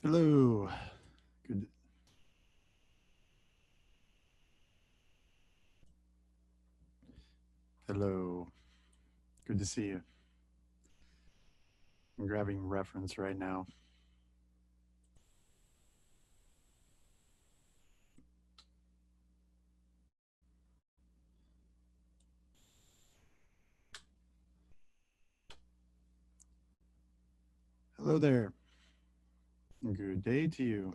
Hello. Good. Hello. Good to see you. I'm grabbing reference right now. Hello there. Good day to you.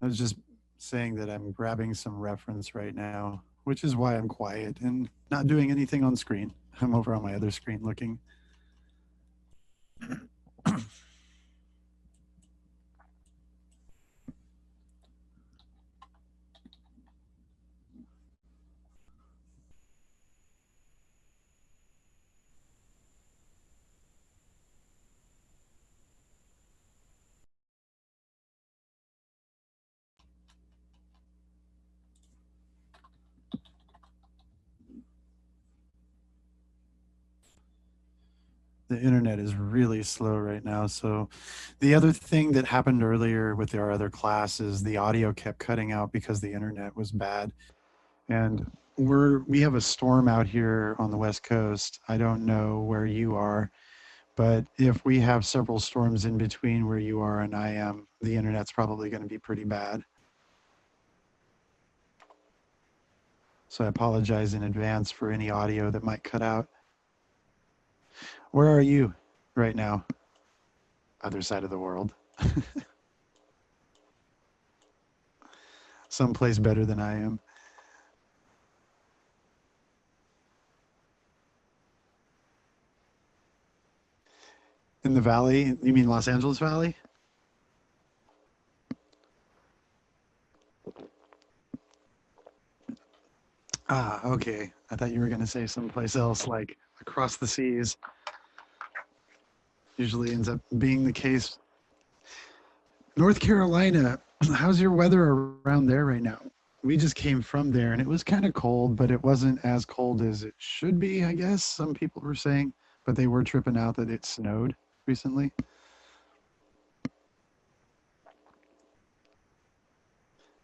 I was just saying that I'm grabbing some reference right now, which is why I'm quiet and not doing anything on screen. I'm over on my other screen looking. The internet is really slow right now. So, the other thing that happened earlier with our other class is the audio kept cutting out because the internet was bad. And we have a storm out here on the West Coast. I don't know where you are, but if we have several storms in between where you are and I am, the internet's probably going to be pretty bad. So I apologize in advance for any audio that might cut out. Where are you right now? Other side of the world. Someplace better than I am. In the valley? You mean Los Angeles Valley? Ah, okay. I thought you were going to say someplace else, like across the seas. Usually ends up being the case. North Carolina, how's your weather around there right now? We just came from there and it was kind of cold, but it wasn't as cold as it should be, I guess. Some people were saying, but they were tripping out that it snowed recently.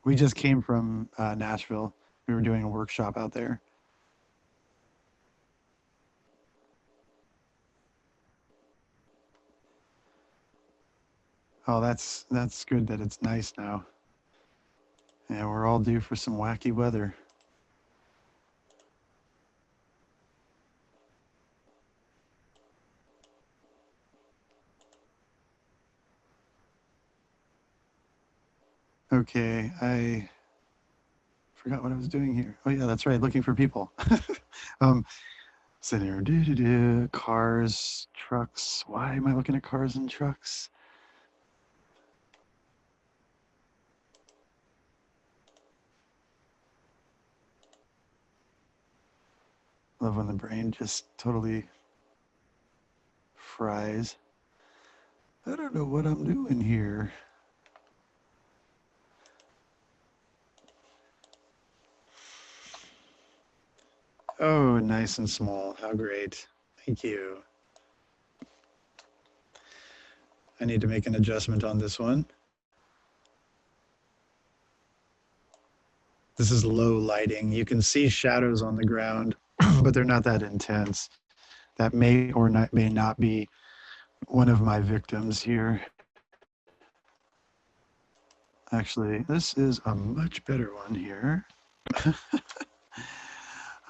We just came from Nashville. We were doing a workshop out there. Oh, that's good that it's nice now. Yeah, we're all due for some wacky weather. Okay, I forgot what I was doing here. Oh yeah, that's right, looking for people. um, sitting here, cars, trucks. Why am I looking at cars and trucks? Love when the brain just totally fries. I don't know what I'm doing here. Oh, nice and small. How great. Thank you. I need to make an adjustment on this one. This is low lighting. You can see shadows on the ground, but they're not that intense. That may or not, may not be one of my victims here. Actually, this is a much better one here.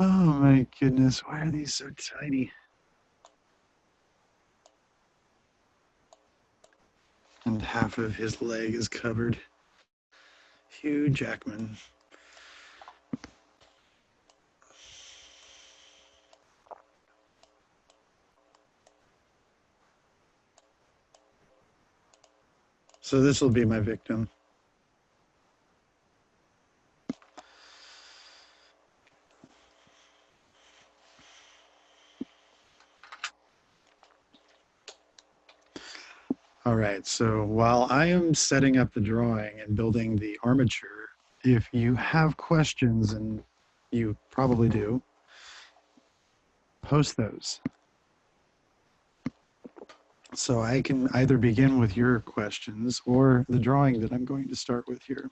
Oh my goodness, why are these so tiny? And half of his leg is covered. Hugh Jackman. So this will be my victim. All right, so while I am setting up the drawing and building the armature, if you have questions, and you probably do, post those. So I can either begin with your questions or the drawing that I'm going to start with here.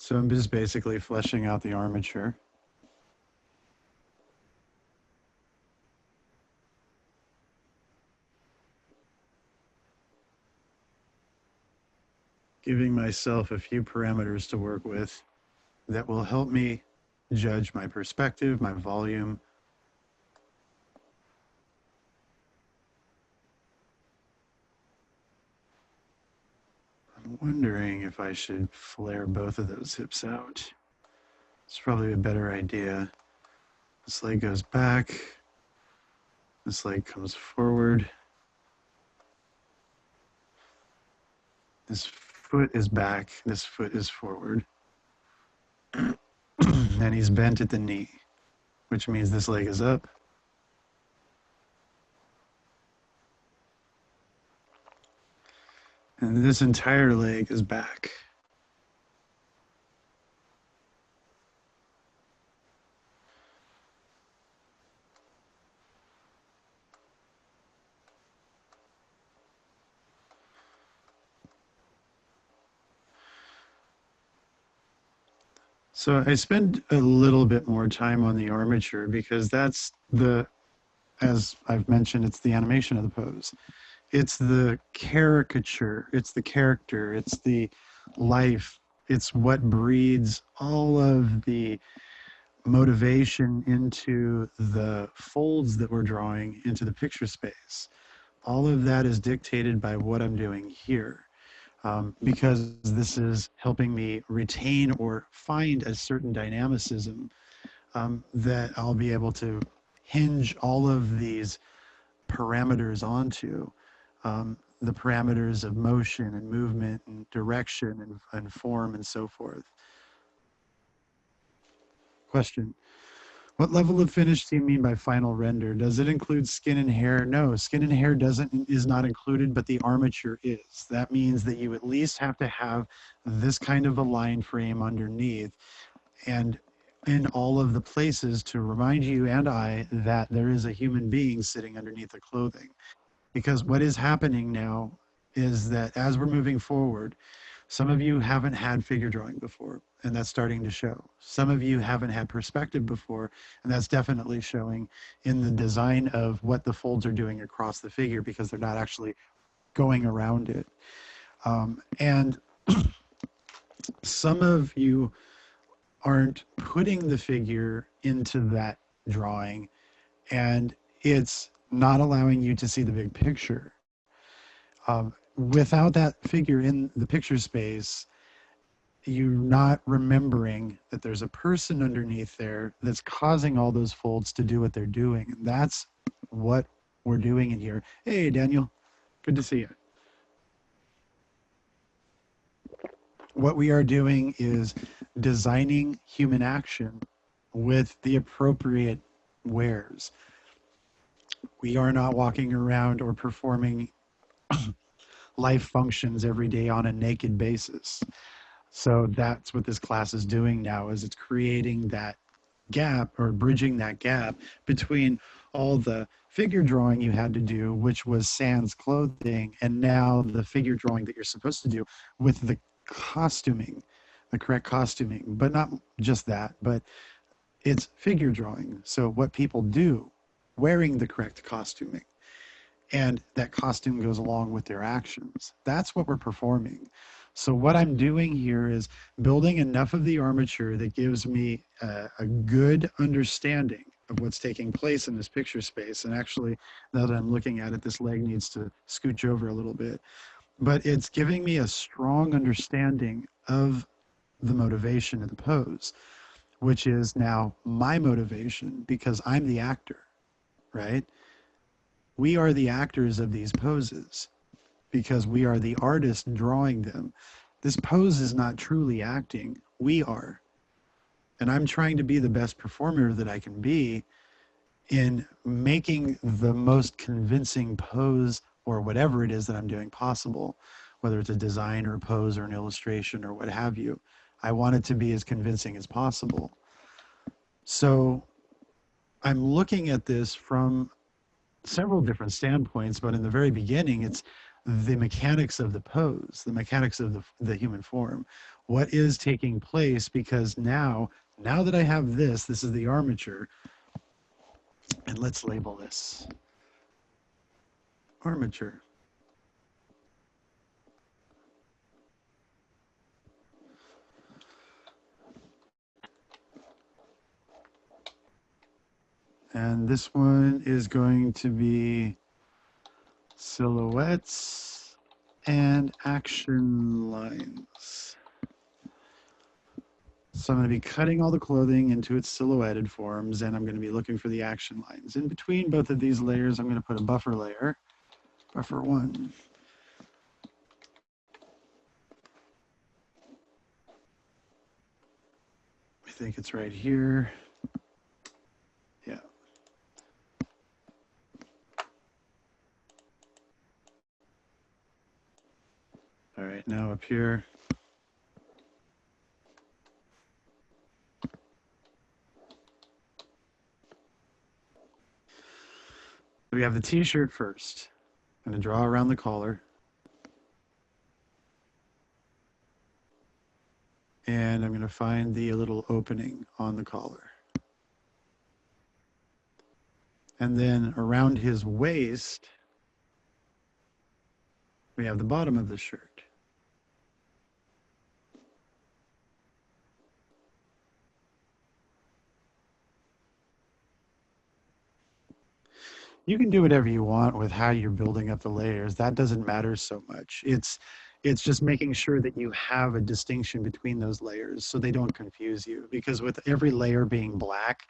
So I'm just basically fleshing out the armature. Giving myself a few parameters to work with that will help me judge my perspective, my volume. I'm wondering if I should flare both of those hips out. It's probably a better idea. This leg goes back. This leg comes forward. This foot is back. This foot is forward. And he's bent at the knee, which means this leg is up. And this entire leg is back. So I spend a little bit more time on the armature because that's the, as I've mentioned, it's the animation of the pose. It's the caricature, it's the character, it's the life, it's what breeds all of the motivation into the folds that we're drawing into the picture space. All of that is dictated by what I'm doing here. Because this is helping me retain or find a certain dynamicism that I'll be able to hinge all of these parameters onto. The parameters of motion and movement and direction and form and so forth. Question. What level of finish do you mean by final render? Does it include skin and hair? No, skin and hair is not included, but the armature is. That means that you at least have to have this kind of a line frame underneath and in all of the places to remind you and I that there is a human being sitting underneath the clothing. Because what is happening now is that as we're moving forward, some of you haven't had figure drawing before, and that's starting to show. Some of you haven't had perspective before, and that's definitely showing in the design of what the folds are doing across the figure because they're not actually going around it. And some of you aren't putting the figure into that drawing, and it's not allowing you to see the big picture. Without that figure in the picture space, you're not remembering that there's a person underneath there that's causing all those folds to do what they're doing. And that's what we're doing in here. Hey, Daniel, good to see you. What we are doing is designing human action with the appropriate wares. We are not walking around or performing life functions every day on a naked basis. So that's what this class is doing now, is it's creating that gap or bridging that gap between all the figure drawing you had to do, which was sans clothing, and now the figure drawing that you're supposed to do with the costuming, the correct costuming. But not just that, but it's figure drawing. So what people do wearing the correct costuming. and that costume goes along with their actions. That's what we're performing. So what I'm doing here is building enough of the armature that gives me a good understanding of what's taking place in this picture space. And actually, now that I'm looking at it, this leg needs to scooch over a little bit. But it's giving me a strong understanding of the motivation of the pose, which is now my motivation because I'm the actor, right? We are the actors of these poses because we are the artist drawing them. This pose is not truly acting. We are. And I'm trying to be the best performer that I can be in making the most convincing pose or whatever it is that I'm doing possible, whether it's a design or a pose or an illustration or what have you. I want it to be as convincing as possible. So I'm looking at this from several different standpoints, but in the very beginning, it's the mechanics of the pose, the mechanics of the human form. What is taking place? Because now that I have this is the armature, and let's label this armature. And this one is going to be silhouettes and action lines. So I'm going to be cutting all the clothing into its silhouetted forms, and I'm going to be looking for the action lines. In between both of these layers, I'm going to put a buffer layer, buffer 1. I think it's right here. Yeah. All right, now up here. We have the t-shirt first. I'm going to draw around the collar. And I'm going to find the little opening on the collar. And then around his waist, we have the bottom of the shirt. You can do whatever you want with how you're building up the layers. That doesn't matter so much. It's just making sure that you have a distinction between those layers so they don't confuse you. Because with every layer being black,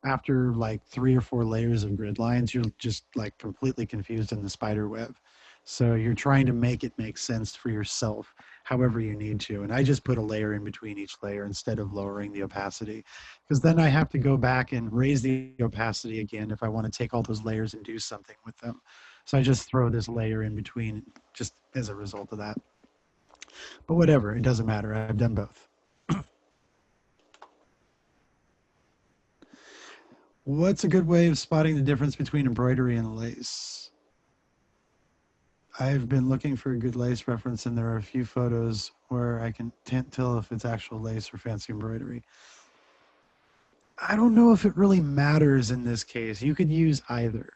after like 3 or 4 layers of grid lines, you're just like completely confused in the spider web. So you're trying to make it make sense for yourself however you need to. And I just put a layer in between each layer instead of lowering the opacity, because then I have to go back and raise the opacity again if I want to take all those layers and do something with them. So I just throw this layer in between just as a result of that. But whatever, it doesn't matter. I've done both. What's a good way of spotting the difference between embroidery and lace? I've been looking for a good lace reference, and there are a few photos where I can tell if it's actual lace or fancy embroidery. I don't know if it really matters in this case. You could use either.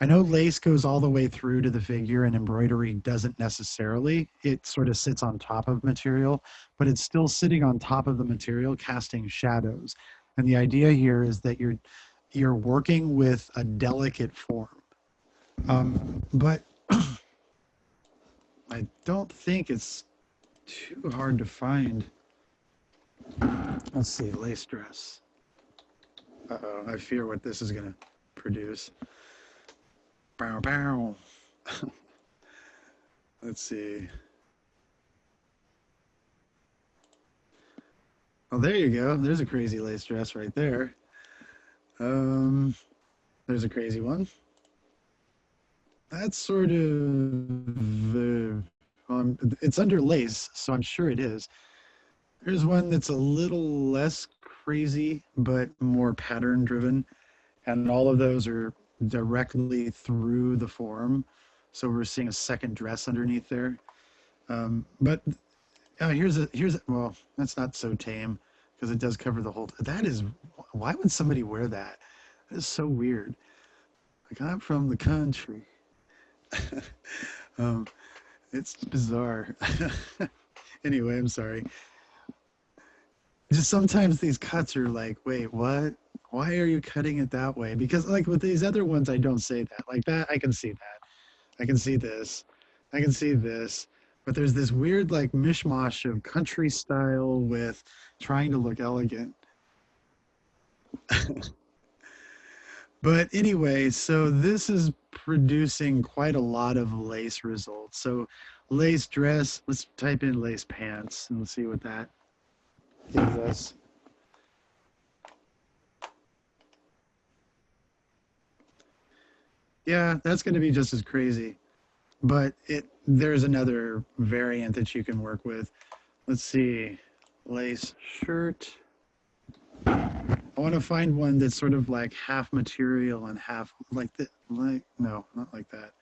I know lace goes all the way through to the figure and embroidery doesn't necessarily. It sort of sits on top of material, but it's still sitting on top of the material, casting shadows. And the idea here is that you're working with a delicate form. But I don't think it's too hard to find. Let's see, lace dress. Uh-oh, I fear what this is going to produce. Bow, bow. Let's see. Oh, there you go. There's a crazy lace dress right there. There's a crazy one. That's sort of, it's under lace, so I'm sure it is. There's one that's a little less crazy, but more pattern driven. And all of those are directly through the form. So we're seeing a second dress underneath there. But well, that's not so tame because it does cover the whole, that is, why would somebody wear that? That is so weird. Like, I'm from the country. um, it's bizarre. Anyway, I'm sorry. Just sometimes these cuts are like, wait, what? Why are you cutting it that way? Because like with these other ones, I don't say that. Like that, I can see that. I can see this. I can see this. But there's this weird like mishmash of country style with trying to look elegant. But anyway, so this is producing quite a lot of lace results. So lace dress, let's type in lace pants and let's see what that gives us. Yeah, that's going to be just as crazy. But there's another variant that you can work with. Let's see, lace shirt. I want to find one that's sort of like half material and half like the like no, not like that.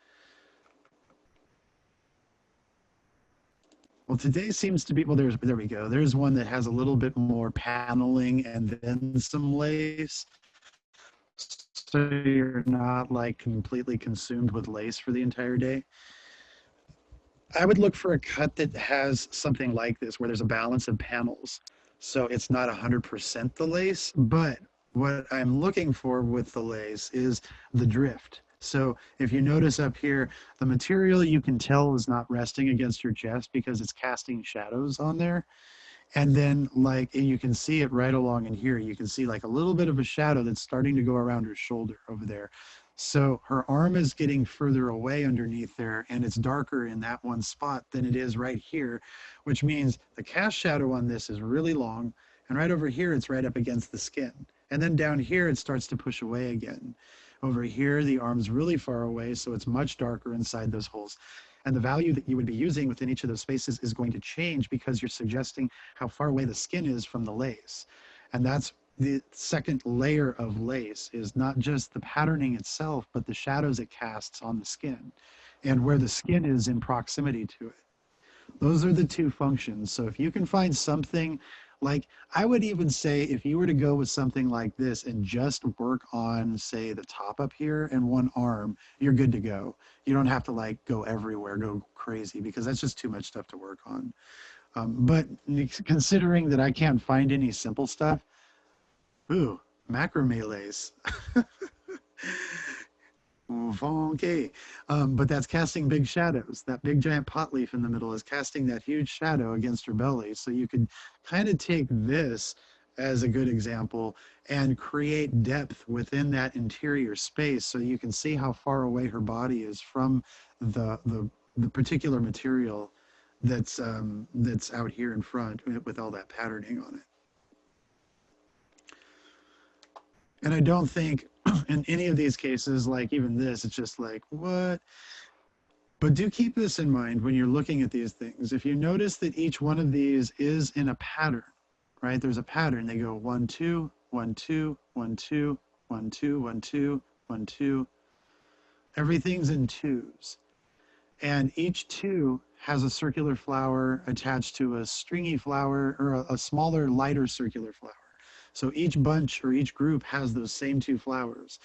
Well, today seems to be well. There we go. There's one that has a little bit more paneling and then some lace, so you're not like completely consumed with lace for the entire day. I would look for a cut that has something like this, where there's a balance of panels. So it's not 100% the lace, but what I'm looking for with the lace is the drift. So if you notice up here, the material you can tell is not resting against your chest because it's casting shadows on there. And then like and you can see it right along in here. You can see like a little bit of a shadow that's starting to go around her shoulder over there. So her arm is getting further away underneath there, and it's darker in that one spot than it is right here, which means the cast shadow on this is really long. And right over here, it's right up against the skin. And then down here, it starts to push away again. Over here, the arm's really far away, so it's much darker inside those holes. And the value that you would be using within each of those spaces is going to change because you're suggesting how far away the skin is from the lace. And that's the second layer of lace is not just the patterning itself, but the shadows it casts on the skin and where the skin is in proximity to it. Those are the two functions. So if you can find something like, I would even say if you were to go with something like this and just work on, say, the top up here and one arm, you're good to go. You don't have to like go everywhere, go crazy, because that's just too much stuff to work on. But considering that I can't find any simple stuff, ooh, macrame lace. Okay. But that's casting big shadows. That big giant pot leaf in the middle is casting that huge shadow against her belly. So you could kind of take this as a good example and create depth within that interior space so you can see how far away her body is from the particular material that's out here in front with all that patterning on it. And I don't think in any of these cases, like even this, it's just like, what? But do keep this in mind when you're looking at these things. If you notice that each one of these is in a pattern, right? There's a pattern. They go 1, 2, 1, 2, 1, 2, 1, 2, 1, 2, 1, 2. Everything's in twos. And each two has a circular flower attached to a stringy flower or a smaller, lighter circular flower. So each bunch or each group has those same two flowers.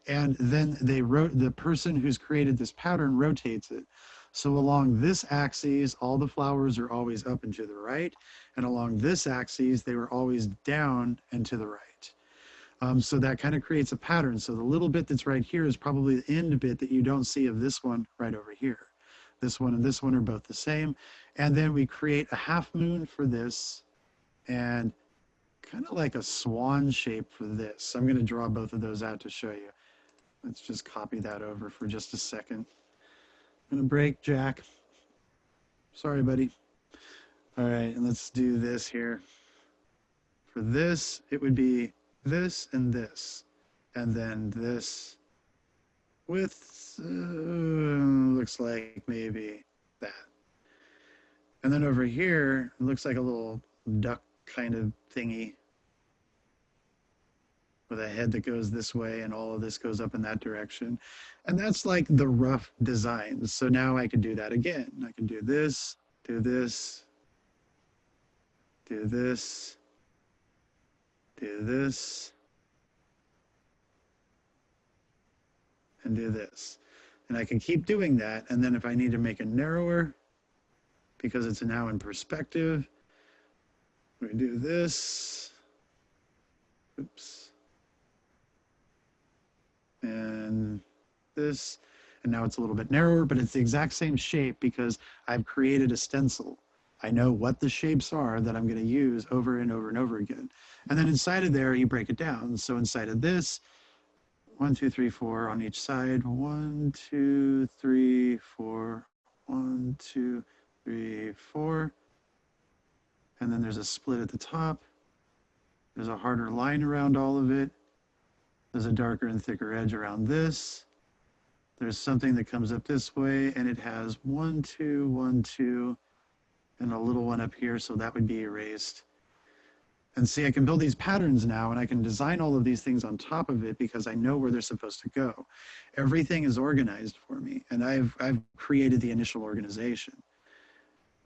And then the person who's created this pattern rotates it. So along this axis, all the flowers are always up and to the right. And along this axis, they were always down and to the right. So that kind of creates a pattern. So the little bit that's right here is probably the end bit that you don't see of this one right over here. This one and this one are both the same. And then we create a half moon for this and kind of like a swan shape for this. I'm going to draw both of those out to show you. Let's just copy that over for just a second. I'm going to break, Jack. Sorry, buddy. All right, and let's do this here. For this, it would be this and this, and then this with, looks like maybe that. And then over here, it looks like a little duck kind of thingy with a head that goes this way and all of this goes up in that direction. And that's like the rough design. So now I can do that again. I can do this, do this, do this, do this, and do this. And I can keep doing that. And then if I need to make it narrower, because it's now in perspective, we do this. Oops. And this. And now it's a little bit narrower, but it's the exact same shape because I've created a stencil. I know what the shapes are that I'm going to use over and over and over again. And then inside of there, you break it down. So inside of this, 1, 2, 3, 4 on each side. 1, 2, 3, 4. 1, 2, 3, 4. And then there's a split at the top. There's a harder line around all of it. There's a darker and thicker edge around this. There's something that comes up this way, and it has 1, 2, 1, 2, and a little one up here, so that would be erased. And see, I can build these patterns now, and I can design all of these things on top of it because I know where they're supposed to go. Everything is organized for me, and I've created the initial organization.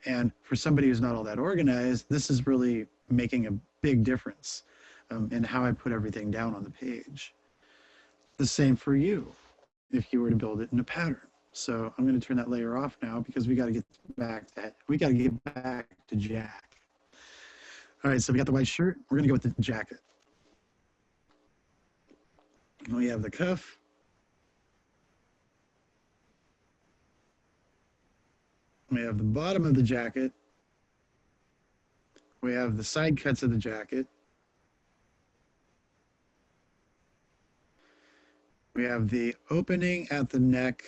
And for somebody who's not all that organized, this is really making a big difference in how I put everything down on the page. The same for you, if you were to build it in a pattern. So I'm going to turn that layer off now because we got to get back to Jack. All right, so we got the white shirt. We're going to go with the jacket. We have the cuff. We have the bottom of the jacket. We have the side cuts of the jacket. We have the opening at the neck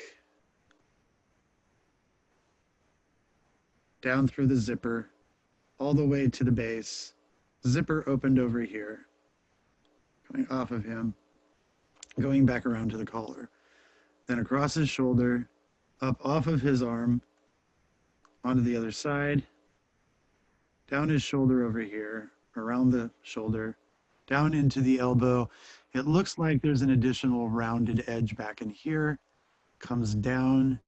down through the zipper all the way to the base. Zipper opened over here, coming off of him, going back around to the collar. Then across his shoulder, up off of his arm, onto the other side, down his shoulder over here, around the shoulder, down into the elbow. It looks like there's an additional rounded edge back in here, comes down,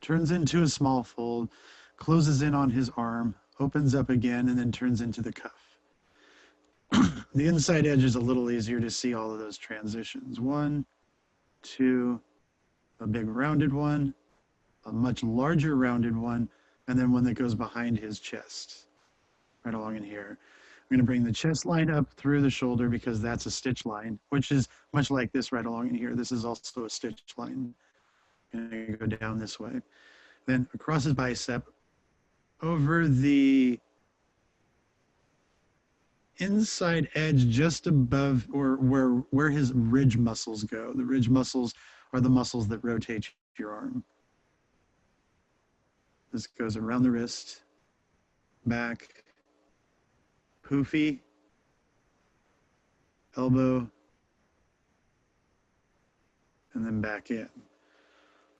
turns into a small fold, closes in on his arm, opens up again, and then turns into the cuff. The inside edge is a little easier to see all of those transitions. 1, 2, a big rounded one, a much larger rounded one, and then one that goes behind his chest, right along in here. I'm going to bring the chest line up through the shoulder because that's a stitch line, which is much like this right along in here. This is also a stitch line. I'm going to go down this way. Then across his bicep, over the inside edge just above or where his ridge muscles go. The ridge muscles are the muscles that rotate your arm. This goes around the wrist, back, poofy, elbow, and then back in.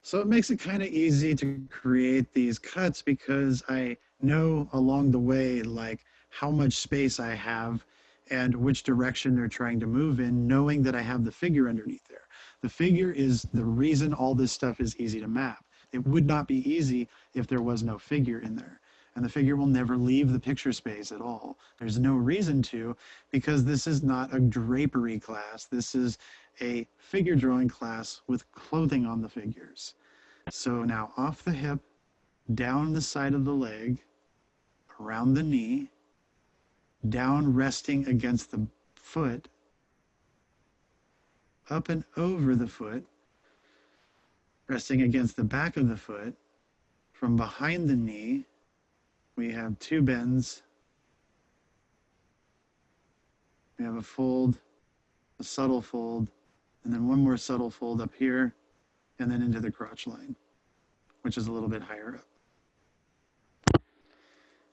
So it makes it kind of easy to create these cuts because I know along the way, like how much space I have and which direction they're trying to move in, knowing that I have the figure underneath there. The figure is the reason all this stuff is easy to map. It would not be easy if there was no figure in there. And the figure will never leave the picture space at all. There's no reason to, because this is not a drapery class. This is a figure drawing class with clothing on the figures. So now off the hip, down the side of the leg, around the knee, down resting against the foot, up and over the foot, resting against the back of the foot, from behind the knee, we have 2 bends. We have a fold, a subtle fold, and then one more subtle fold up here, and then into the crotch line, which is a little bit higher up.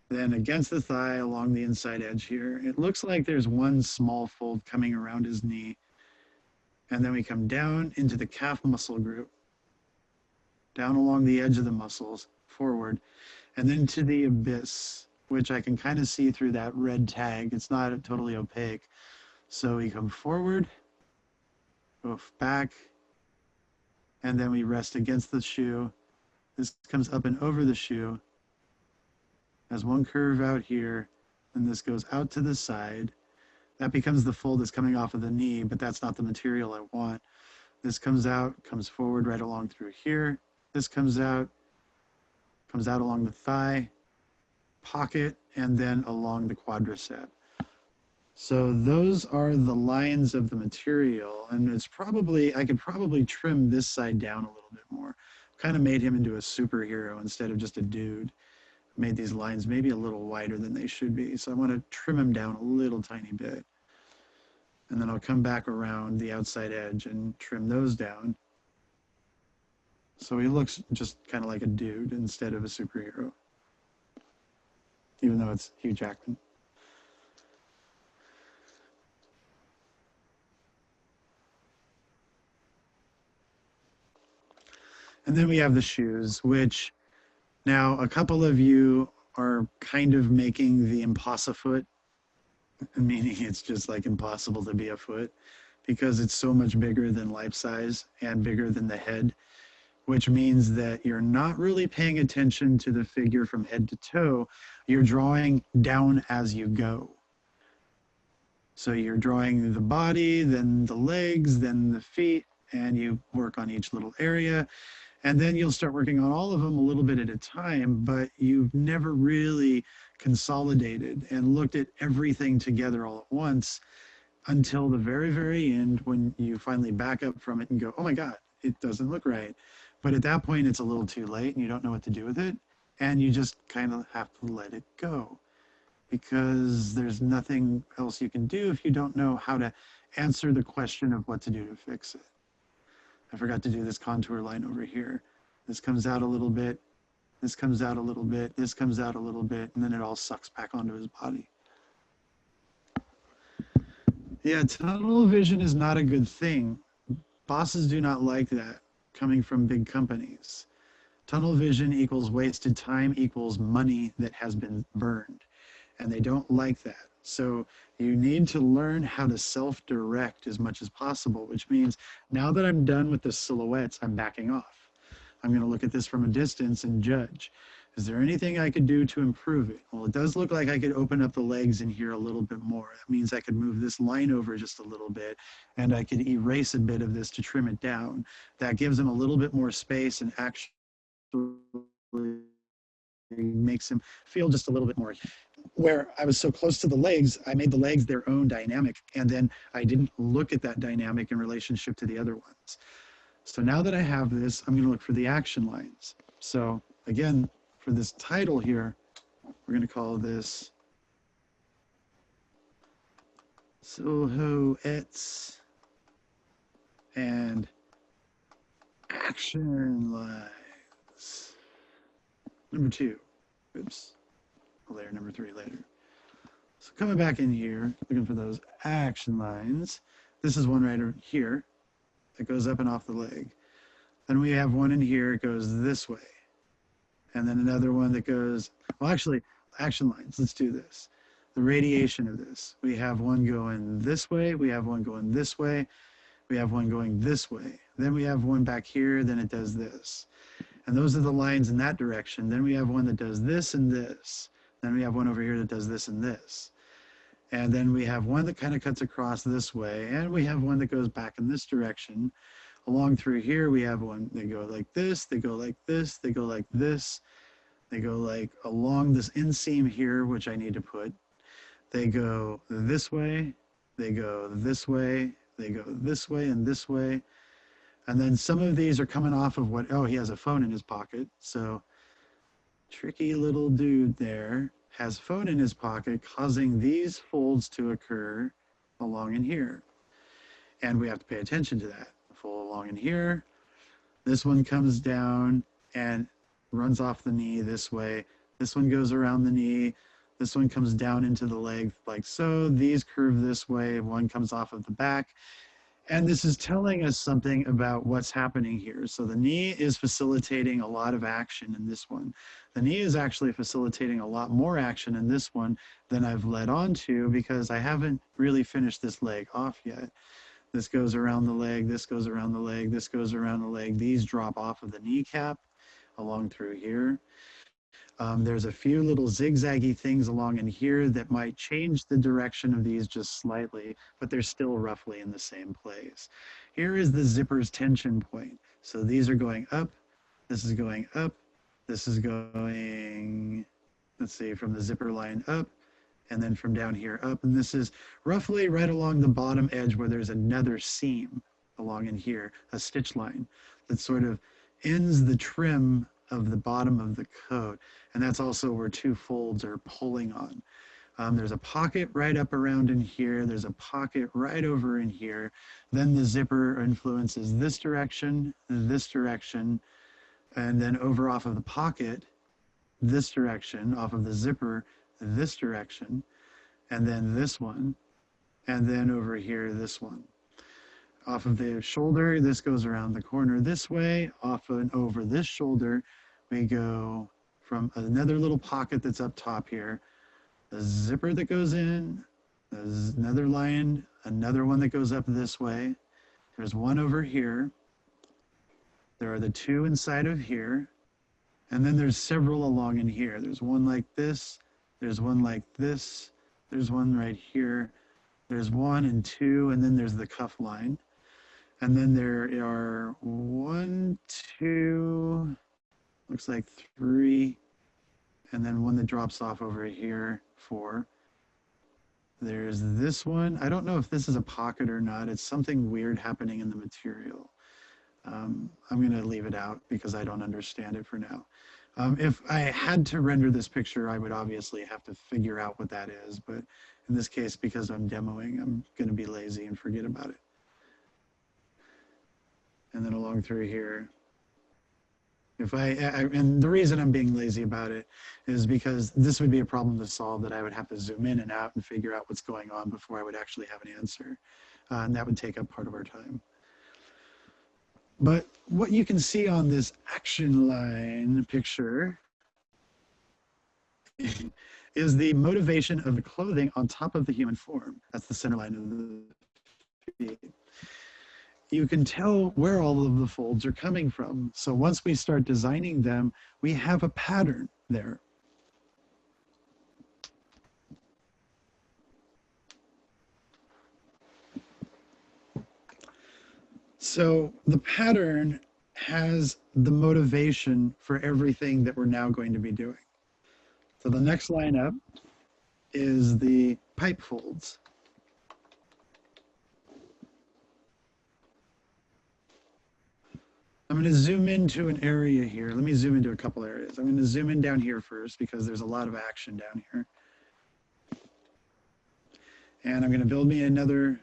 Then against the thigh along the inside edge here, it looks like there's one small fold coming around his knee. And then we come down into the calf muscle group, down along the edge of the muscles, forward, and then to the abyss, which I can kind of see through that red tag. It's not totally opaque. So we come forward, go back, and then we rest against the shoe. This comes up and over the shoe, has one curve out here, and this goes out to the side. That becomes the fold that's coming off of the knee, but that's not the material I want. This comes out, comes forward right along through here. This comes out along the thigh, pocket, and then along the quadricep. So those are the lines of the material, and it's probably, I could probably trim this side down a little bit more. Kind of made him into a superhero instead of just a dude. Made these lines maybe a little wider than they should be. So I want to trim them down a little tiny bit. And then I'll come back around the outside edge and trim those down. So he looks just kind of like a dude instead of a superhero, even though it's Hugh Jackman. And then we have the shoes, which now a couple of you are kind of making the impossifoot, meaning it's just like impossible to be a foot because it's so much bigger than life size and bigger than the head, which means that you're not really paying attention to the figure from head to toe. You're drawing down as you go. So you're drawing the body, then the legs, then the feet, and you work on each little area. And then you'll start working on all of them a little bit at a time, but you've never really consolidated and looked at everything together all at once until the very, very end when you finally back up from it and go, oh my God, it doesn't look right. But at that point, it's a little too late and you don't know what to do with it. And you just kind of have to let it go because there's nothing else you can do if you don't know how to answer the question of what to do to fix it. I forgot to do this contour line over here. This comes out a little bit. This comes out a little bit. This comes out a little bit. And then it all sucks back onto his body. Yeah, tunnel vision is not a good thing. Bosses do not like that coming from big companies. Tunnel vision equals wasted time equals money that has been burned. And they don't like that. So you need to learn how to self-direct as much as possible, which means now that I'm done with the silhouettes, I'm backing off. I'm going to look at this from a distance and judge. Is there anything I could do to improve it? Well, it does look like I could open up the legs in here a little bit more. That means I could move this line over just a little bit, and I could erase a bit of this to trim it down. That gives him a little bit more space and actually makes him feel just a little bit more. Where I was so close to the legs, I made the legs their own dynamic, and then I didn't look at that dynamic in relationship to the other ones. So now that I have this, I'm going to look for the action lines. So again, for this title here, we're going to call this silhouettes and action lines. Number 2. Oops. Layer number 3 later. So coming back in here, looking for those action lines. This is one right here that goes up and off the leg. Then we have one in here, it goes this way. And then another one that goes, well, actually, action lines, let's do this. The radiation of this. We have one going this way, we have one going this way, we have one going this way. Then we have one back here, then it does this. And those are the lines in that direction. Then we have one that does this and this. Then we have one over here that does this and this. And then we have one that kind of cuts across this way. And we have one that goes back in this direction. Along through here, we have one, they go like this, they go like this, they go like this. They go like along this inseam here, which I need to put. They go this way, they go this way, they go this way and this way. And then some of these are coming off of what, oh, he has a phone in his pocket. So tricky little dude there has a phone in his pocket, causing these folds to occur along in here. And we have to pay attention to that. Fold along in here. This one comes down and runs off the knee this way. This one goes around the knee. This one comes down into the leg like so. These curve this way. One comes off of the back. And this is telling us something about what's happening here. So the knee is facilitating a lot of action in this one. The knee is actually facilitating a lot more action in this one than I've led on to because I haven't really finished this leg off yet. This goes around the leg, this goes around the leg, this goes around the leg. These drop off of the kneecap along through here. There's a few little zigzaggy things along in here that might change the direction of these just slightly, but they're still roughly in the same place. Here is the zipper's tension point. So these are going up, this is going up, this is going, let's see, from the zipper line up, and then from down here up. And this is roughly right along the bottom edge where there's another seam along in here, a stitch line that sort of ends the trim of the bottom of the coat. And that's also where two folds are pulling on. There's a pocket right up around in here. There's a pocket right over in here. Then the zipper influences this direction, and then over off of the pocket, this direction, off of the zipper, this direction, and then this one, and then over here, this one. Off of the shoulder, this goes around the corner this way. Off and over this shoulder, we go from another little pocket that's up top here, the zipper that goes in, there's another line, another one that goes up this way. There's one over here. There are the two inside of here. And then there's several along in here. There's one like this. There's one like this. There's one right here. There's one and two, and then there's the cuff line. And then there are 1, 2, looks like 3, and then one that drops off over here, 4. There's this one. I don't know if this is a pocket or not. It's something weird happening in the material. I'm going to leave it out because I don't understand it for now. If I had to render this picture, I would obviously have to figure out what that is. But in this case, because I'm demoing, I'm going to be lazy and forget about it. And then along through here. And the reason I'm being lazy about it is because this would be a problem to solve that I would have to zoom in and out and figure out what's going on before I would actually have an answer. And that would take up part of our time. But what you can see on this action line picture is the motivation of the clothing on top of the human form. That's the center line of the feet. You can tell where all of the folds are coming from. So once we start designing them, we have a pattern there. So the pattern has the motivation for everything that we're now going to be doing. So the next line up is the pipe folds. I'm going to zoom into an area here. Let me zoom into a couple areas. I'm going to zoom in down here first because there's a lot of action down here. And I'm going to build me another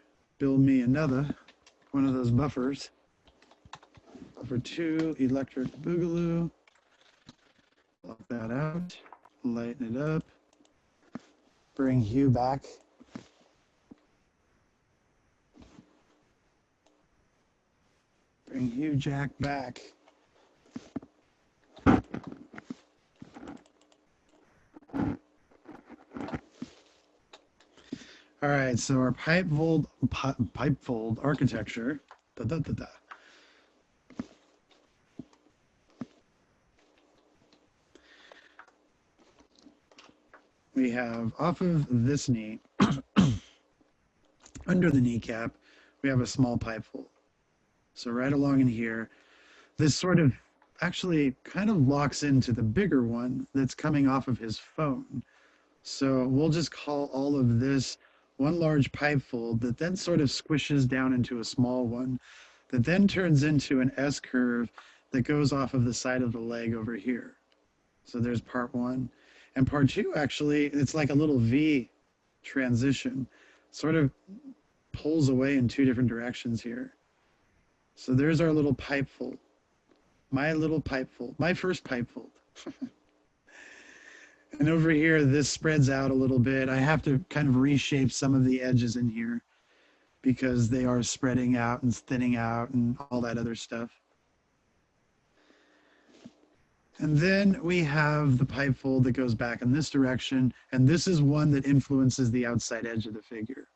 one of those buffers. Buffer 2, electric boogaloo. Lock that out, lighten it up, bring hue back. Bring hue jack back. All right, so our pipe fold architecture. We have off of this knee, under the kneecap, we have a small pipe fold. So right along in here, this sort of actually kind of locks into the bigger one that's coming off of his phone. So we'll just call all of this one large pipe fold that then sort of squishes down into a small one that then turns into an S curve that goes off of the side of the leg over here. So there's part 1. And part 2, actually, it's like a little V transition, sort of pulls away in 2 different directions here. So there's our little pipe fold, my little pipe fold, my first pipe fold. And over here, this spreads out a little bit. I have to kind of reshape some of the edges in here because they are spreading out and thinning out and all that other stuff. And then we have the pipe fold that goes back in this direction. And this is one that influences the outside edge of the figure.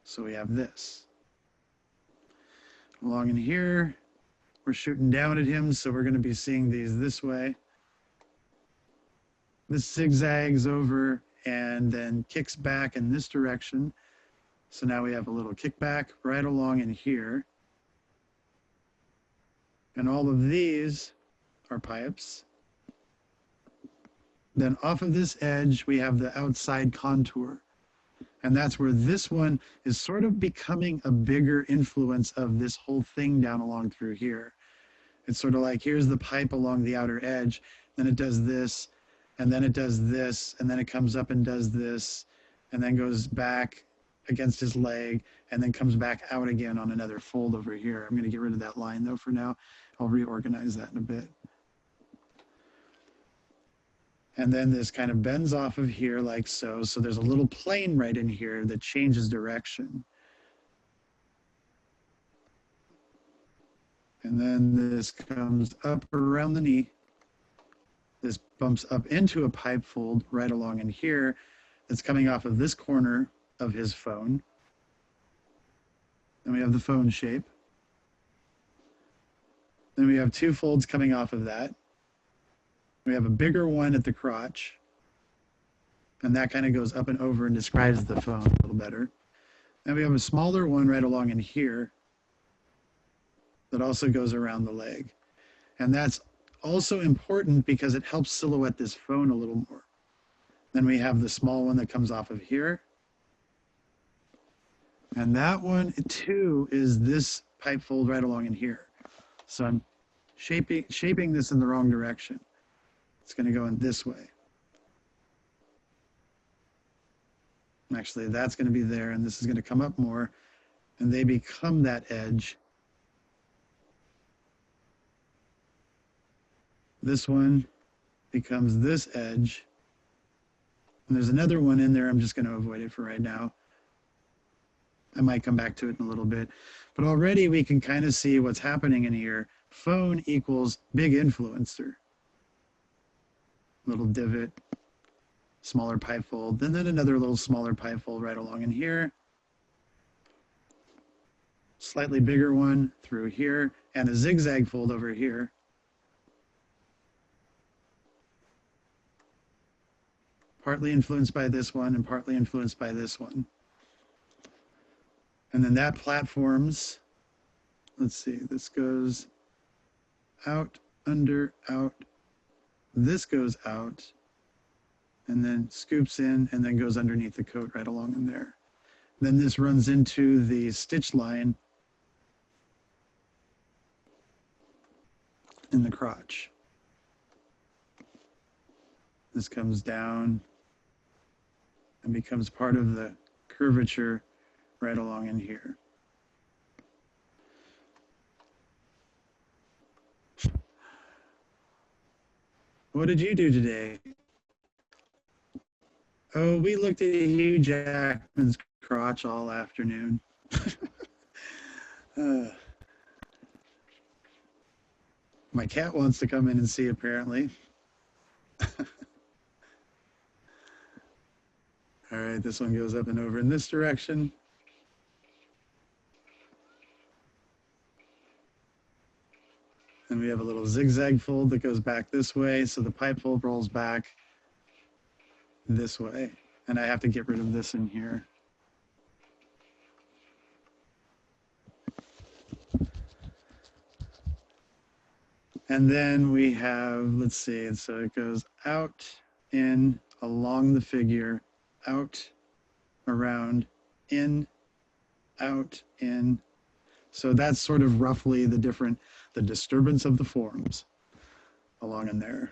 So we have this. Along in here, we're shooting down at him, so we're going to be seeing these this way. This zigzags over and then kicks back in this direction. So now we have a little kickback right along in here. And all of these are pipes. Then off of this edge, we have the outside contour. And that's where this one is sort of becoming a bigger influence of this whole thing down along through here. It's sort of like, here's the pipe along the outer edge, then it does this, and then it does this, and then it comes up and does this, and then goes back against his leg, and then comes back out again on another fold over here. I'm going to get rid of that line though for now. I'll reorganize that in a bit. And then this kind of bends off of here like so. So there's a little plane right in here that changes direction. And then this comes up around the knee. This bumps up into a pipe fold right along in here. That's coming off of this corner of his phone. Then we have the phone shape. Then we have two folds coming off of that. We have a bigger one at the crotch. And that kind of goes up and over and describes the phone a little better. And we have a smaller one right along in here that also goes around the leg. And that's also important because it helps silhouette this phone a little more. Then we have the small one that comes off of here. And that one too is this pipe fold right along in here. So I'm shaping this in the wrong direction. It's going to go in this way. Actually, that's going to be there, and this is going to come up more, and they become that edge. This one becomes this edge. And there's another one in there. I'm just going to avoid it for right now. I might come back to it in a little bit. But already we can kind of see what's happening in here. Phone equals big influencer. Little divot, smaller pipe fold, and then another little smaller pipe fold right along in here. Slightly bigger one through here, and a zigzag fold over here. Partly influenced by this one and partly influenced by this one. And then that platforms, let's see, this goes out, under, out. This goes out and then scoops in and then goes underneath the coat right along in there. Then this runs into the stitch line in the crotch. This comes down and becomes part of the curvature right along in here. What did you do today? Oh, we looked at Hugh Jackman's crotch all afternoon. My cat wants to come in and see, apparently. All right, this one goes up and over in this direction. And we have a little zigzag fold that goes back this way. So the pipe fold rolls back this way. And I have to get rid of this in here. And then we have, let's see, so it goes out, in, along the figure, out, around, in, out, in. So that's sort of roughly the disturbance of the forms along in there.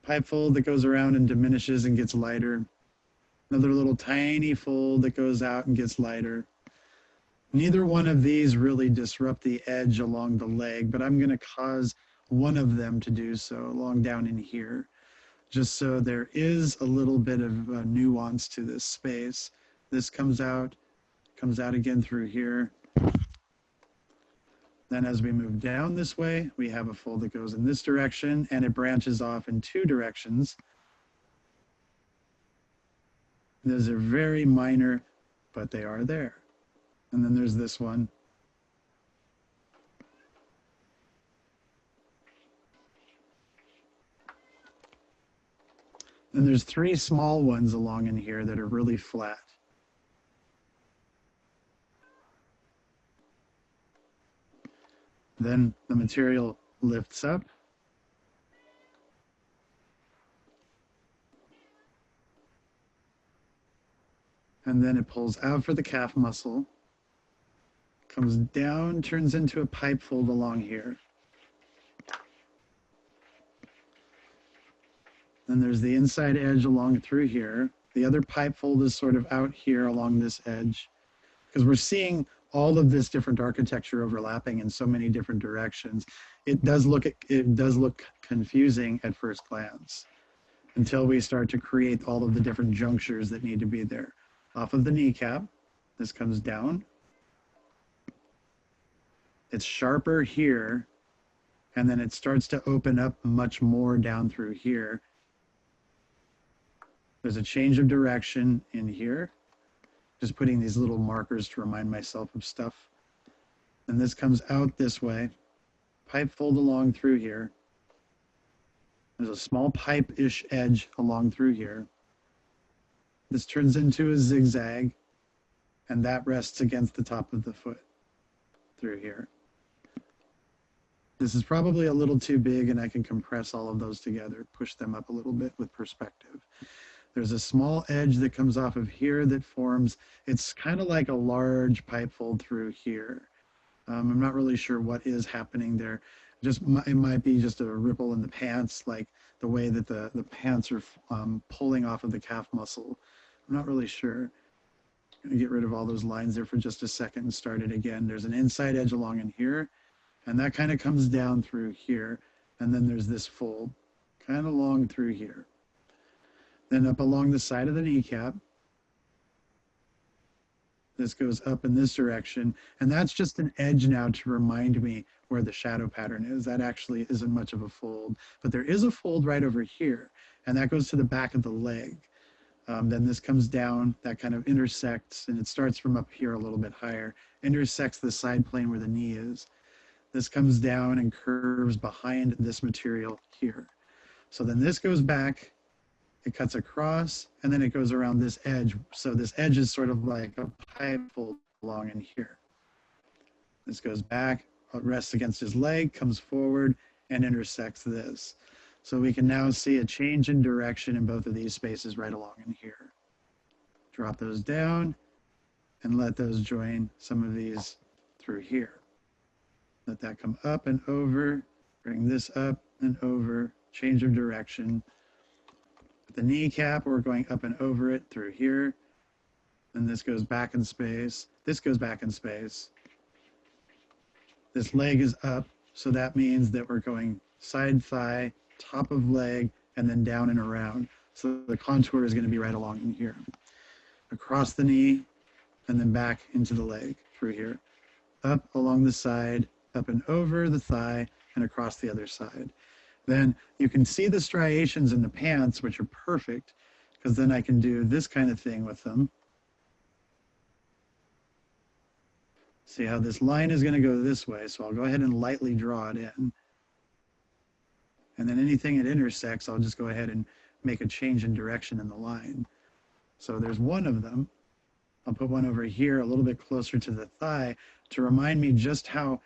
Pipe fold that goes around and diminishes and gets lighter. Another little tiny fold that goes out and gets lighter. Neither one of these really disrupt the edge along the leg, but I'm going to cause one of them to do so along down in here, just so there is a little bit of nuance to this space. This comes out again through here. Then as we move down this way, we have a fold that goes in this direction, and it branches off in two directions. Those are very minor, but they are there. And then there's this one. And there's 3 small ones along in here that are really flat. Then the material lifts up. And then it pulls out for the calf muscle, comes down, turns into a pipe fold along here. Then there's the inside edge along through here. The other pipe fold is sort of out here along this edge, because we're seeing all of this different architecture overlapping in so many different directions. It does look confusing at first glance until we start to create all of the different junctures that need to be there. Off of the kneecap, this comes down. It's sharper here, and then it starts to open up much more down through here. There's a change of direction in here. Just putting these little markers to remind myself of stuff. And this comes out this way. Pipe fold along through here. There's a small pipe-ish edge along through here. This turns into a zigzag, and that rests against the top of the foot through here. This is probably a little too big, and I can compress all of those together, push them up a little bit with perspective. There's a small edge that comes off of here that forms, it's kind of like a large pipe fold through here. I'm not really sure what is happening there. It might be just a ripple in the pants, like the way that the pants are pulling off of the calf muscle. I'm not really sure. I'm gonna get rid of all those lines there for just a second and start it again. There's an inside edge along in here, and that kind of comes down through here. And then there's this fold, kind of long through here. Then up along the side of the kneecap. This goes up in this direction. And that's just an edge now to remind me where the shadow pattern is. That actually isn't much of a fold, but there is a fold right over here. And that goes to the back of the leg. Then this comes down, that kind of intersects, and it starts from up here a little bit higher, intersects the side plane where the knee is. This comes down and curves behind this material here. So then this goes back, it cuts across, and then it goes around this edge. So this edge is sort of like a pipe fold along in here. This goes back, rests against his leg, comes forward, and intersects this. So we can now see a change in direction in both of these spaces right along in here. Drop those down and let those join some of these through here. Let that come up and over, bring this up and over, change of direction. The kneecap, we're going up and over it through here. And this goes back in space. This goes back in space. This leg is up, so that means that we're going side thigh, top of leg, and then down and around. So the contour is going to be right along in here. Across the knee, and then back into the leg through here. Up along the side, up and over the thigh, and across the other side. Then you can see the striations in the pants, which are perfect, because then I can do this kind of thing with them. See how this line is going to go this way, so I'll go ahead and lightly draw it in. And then anything it intersects, I'll just go ahead and make a change in direction in the line. So there's one of them. I'll put one over here a little bit closer to the thigh to remind me just how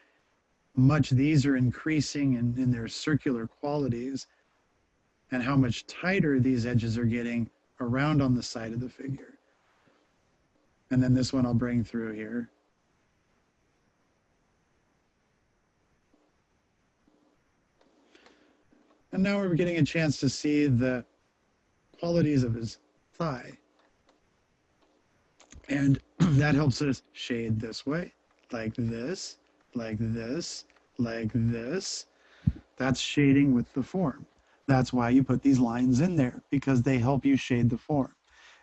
much these are increasing in their circular qualities and how much tighter these edges are getting around on the side of the figure. And then this one I'll bring through here. And now we're getting a chance to see the qualities of his thigh. And that helps us shade this way, like this, like this, like this. That's shading with the form. That's why you put these lines in there, because they help you shade the form.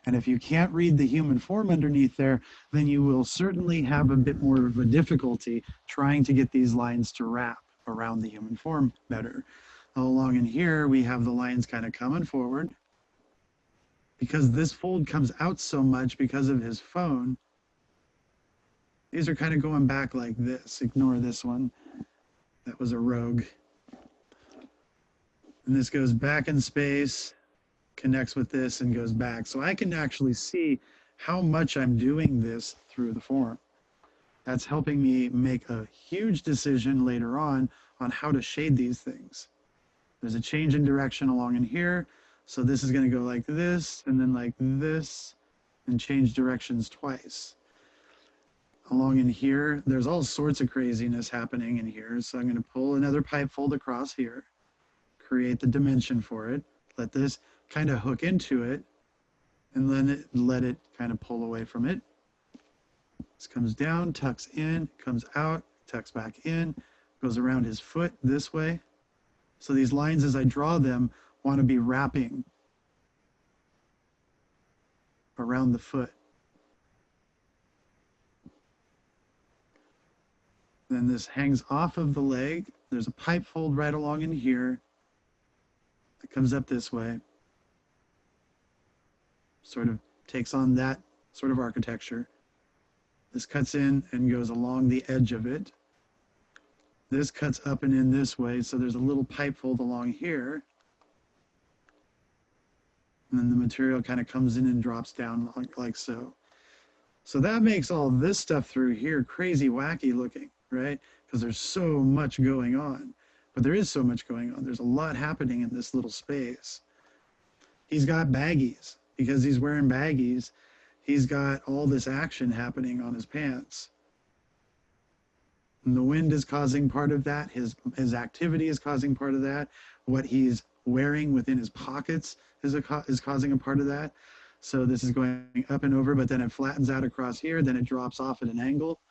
And if you can't read the human form underneath there, then you will certainly have a bit more of a difficulty trying to get these lines to wrap around the human form better. Along in here, we have the lines kind of coming forward. Because this fold comes out so much because of his phone, these are kind of going back like this. Ignore this one. That was a rogue. And this goes back in space, connects with this and goes back. So I can actually see how much I'm doing this through the form. That's helping me make a huge decision later on how to shade these things. There's a change in direction along in here. So this is going to go like this and then like this and change directions twice. Along in here, there's all sorts of craziness happening in here. So I'm going to pull another pipe fold across here, create the dimension for it, let this kind of hook into it, and then let it kind of pull away from it. This comes down, tucks in, comes out, tucks back in, goes around his foot this way. So these lines, as I draw them, want to be wrapping around the foot. Then this hangs off of the leg. There's a pipe fold right along in here that comes up this way. Sort of takes on that sort of architecture. This cuts in and goes along the edge of it. This cuts up and in this way, so there's a little pipe fold along here. And then the material kind of comes in and drops down like so. So that makes all this stuff through here crazy wacky looking, right? Because there's so much going on. But there is so much going on. There's a lot happening in this little space. He's got baggies. Because he's wearing baggies, he's got all this action happening on his pants. And the wind is causing part of that. His activity is causing part of that. What he's wearing within his pockets is causing a part of that. So this is going up and over, but then it flattens out across here, then it drops off at an angle.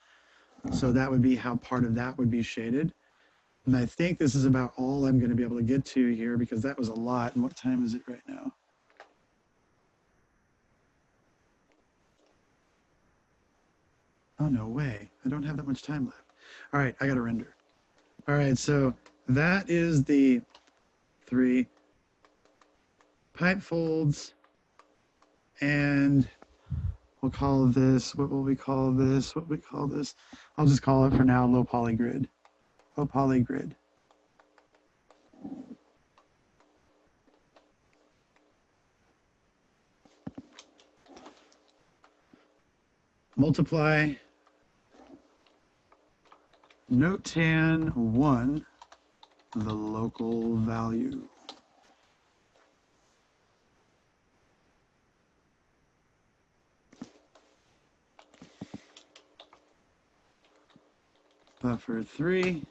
So that would be how part of that would be shaded. And I think this is about all I'm going to be able to get to here because that was a lot. And what time is it right now? Oh, no way. I don't have that much time left. All right, I got to render. All right, so that is the 3 pipe folds. And we'll call this, what will we call this? What we call this? I'll just call it for now low poly grid. Low poly grid. Multiply note tan 1, the local value. Buffer 3.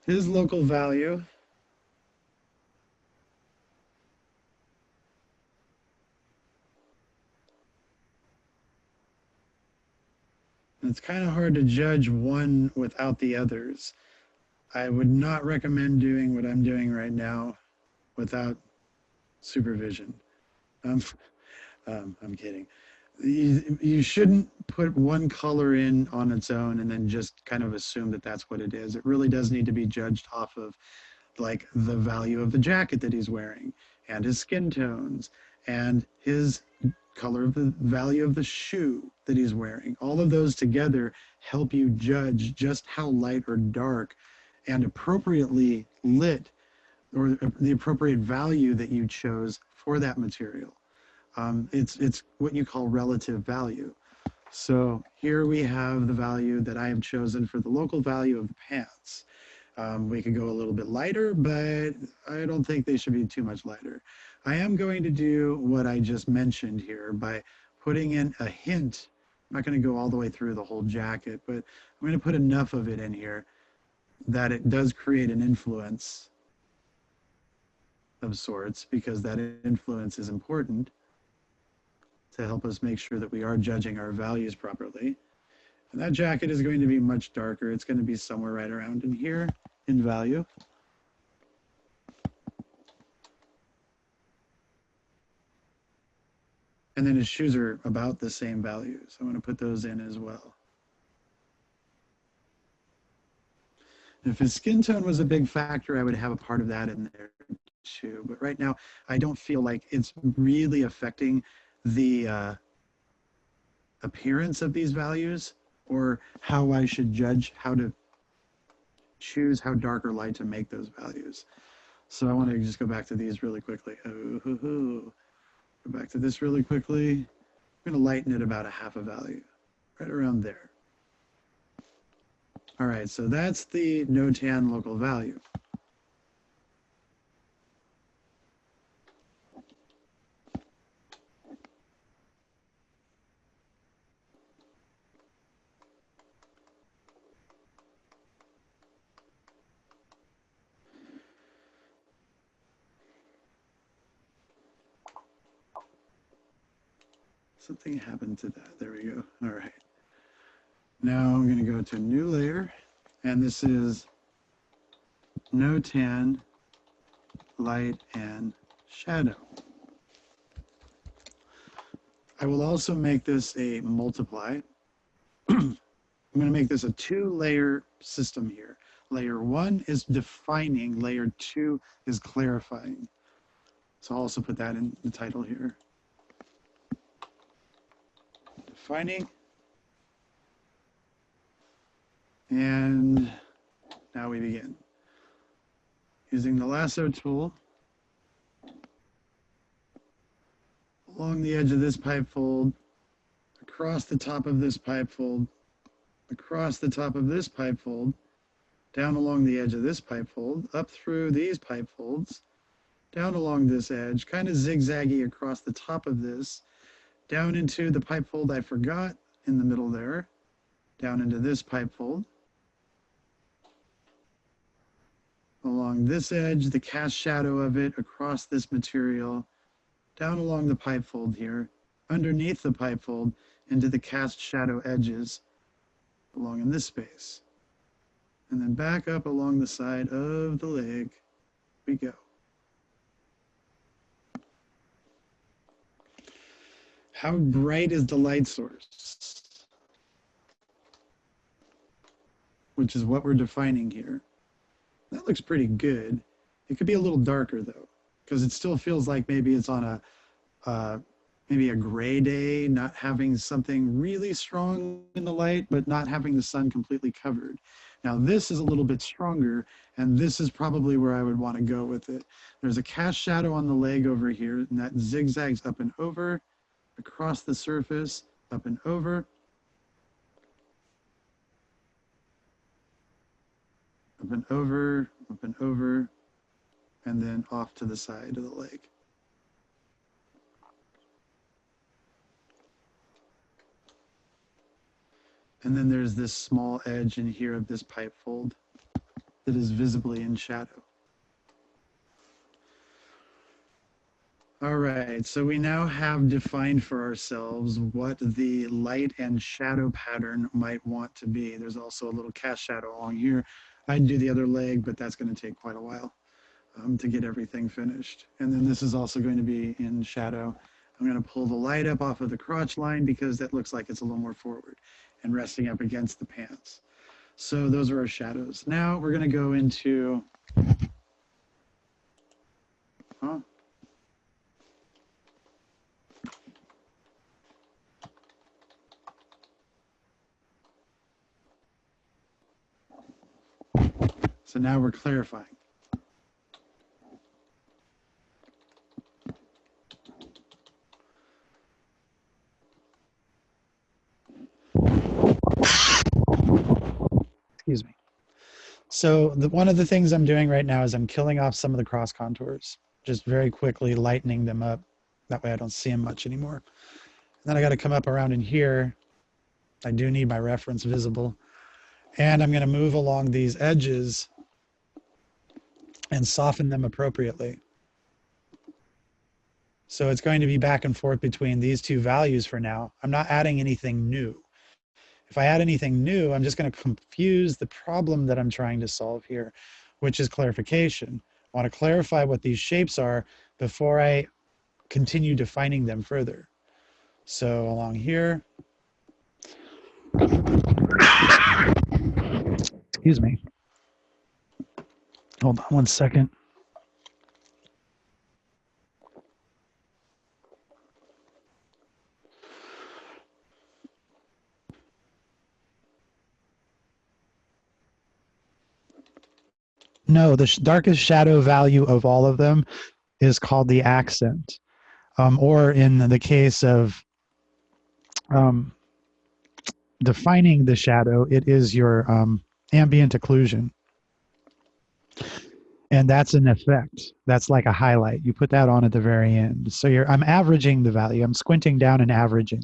His local value it's kind of hard to judge one without the others. I would not recommend doing what I'm doing right now without supervision. I'm kidding. You shouldn't put one color in on its own and then just kind of assume that that's what it is. It really does need to be judged off of like the value of the jacket that he's wearing and his skin tones and his color of the value of the shoe that he's wearing. All of those together help you judge just how light or dark and appropriately lit or the appropriate value that you chose for that material. It's what you call relative value. So here we have the value that I have chosen for the local value of the pants. We could go a little bit lighter, but I don't think they should be too much lighter. I am going to do what I just mentioned here by putting in a hint. I'm not going to go all the way through the whole jacket, but I'm going to put enough of it in here that it does create an influence of sorts, because that influence is important to help us make sure that we are judging our values properly. And that jacket is going to be much darker. It's going to be somewhere right around in here in value. And then his shoes are about the same value. So I'm going to put those in as well. If his skin tone was a big factor, I would have a part of that in there to, but right now I don't feel like it's really affecting the appearance of these values or how I should judge how to choose how dark or light to make those values. So I want to just go back to these really quickly. Go back to this really quickly. I'm going to lighten it about a half a value, right around there. All right, so that's the NOTAN local value. Something happened to that. There we go. All right. Now I'm going to go to new layer, and this is NOTAN light and shadow. I will also make this a multiply. I'm going to make this a 2-layer system here. Layer 1 is defining, layer 2 is clarifying. So I'll also put that in the title here. Defining. And now we begin. Using the lasso tool, along the edge of this pipe fold, across the top of this pipe fold, across the top of this pipe fold, down along the edge of this pipe fold, up through these pipe folds, down along this edge, kind of zigzaggy across the top of this, down into the pipe fold I forgot in the middle there, down into this pipe fold, along this edge, the cast shadow of it across this material, down along the pipe fold here, underneath the pipe fold, into the cast shadow edges along in this space. And then back up along the side of the leg we go. How bright is the light source? Which is what we're defining here. That looks pretty good. It could be a little darker though, because it still feels like maybe it's on maybe a gray day, not having something really strong in the light, but not having the sun completely covered. Now this is a little bit stronger, and this is probably where I would want to go with it. There's a cast shadow on the leg over here, and that zigzags up and over, across the surface, up and over, up and over, up and over, and then off to the side of the leg. And then there's this small edge in here of this pipe fold that is visibly in shadow. All right, so we now have defined for ourselves what the light and shadow pattern might want to be. There's also a little cast shadow along here. I'd do the other leg, but that's going to take quite a while to get everything finished. And then this is also going to be in shadow. I'm going to pull the light up off of the crotch line because that looks like it's a little more forward and resting up against the pants. So those are our shadows. Now we're going to go into, So now we're clarifying. Excuse me. So one of the things I'm doing right now is I'm killing off some of the cross contours, just very quickly lightening them up. That way I don't see them much anymore. And then I got to come up around in here. I do need my reference visible. And I'm going to move along these edges and soften them appropriately. So it's going to be back and forth between these two values for now. I'm not adding anything new. If I add anything new, I'm just going to confuse the problem that I'm trying to solve here, which is clarification. I want to clarify what these shapes are before I continue defining them further. So along here, excuse me. Hold on one second. No, the darkest shadow value of all of them is called the accent. Or in the case of um, defining the shadow, it is your ambient occlusion. And that's an effect. That's like a highlight. You put that on at the very end. So I'm averaging the value. I'm squinting down and averaging.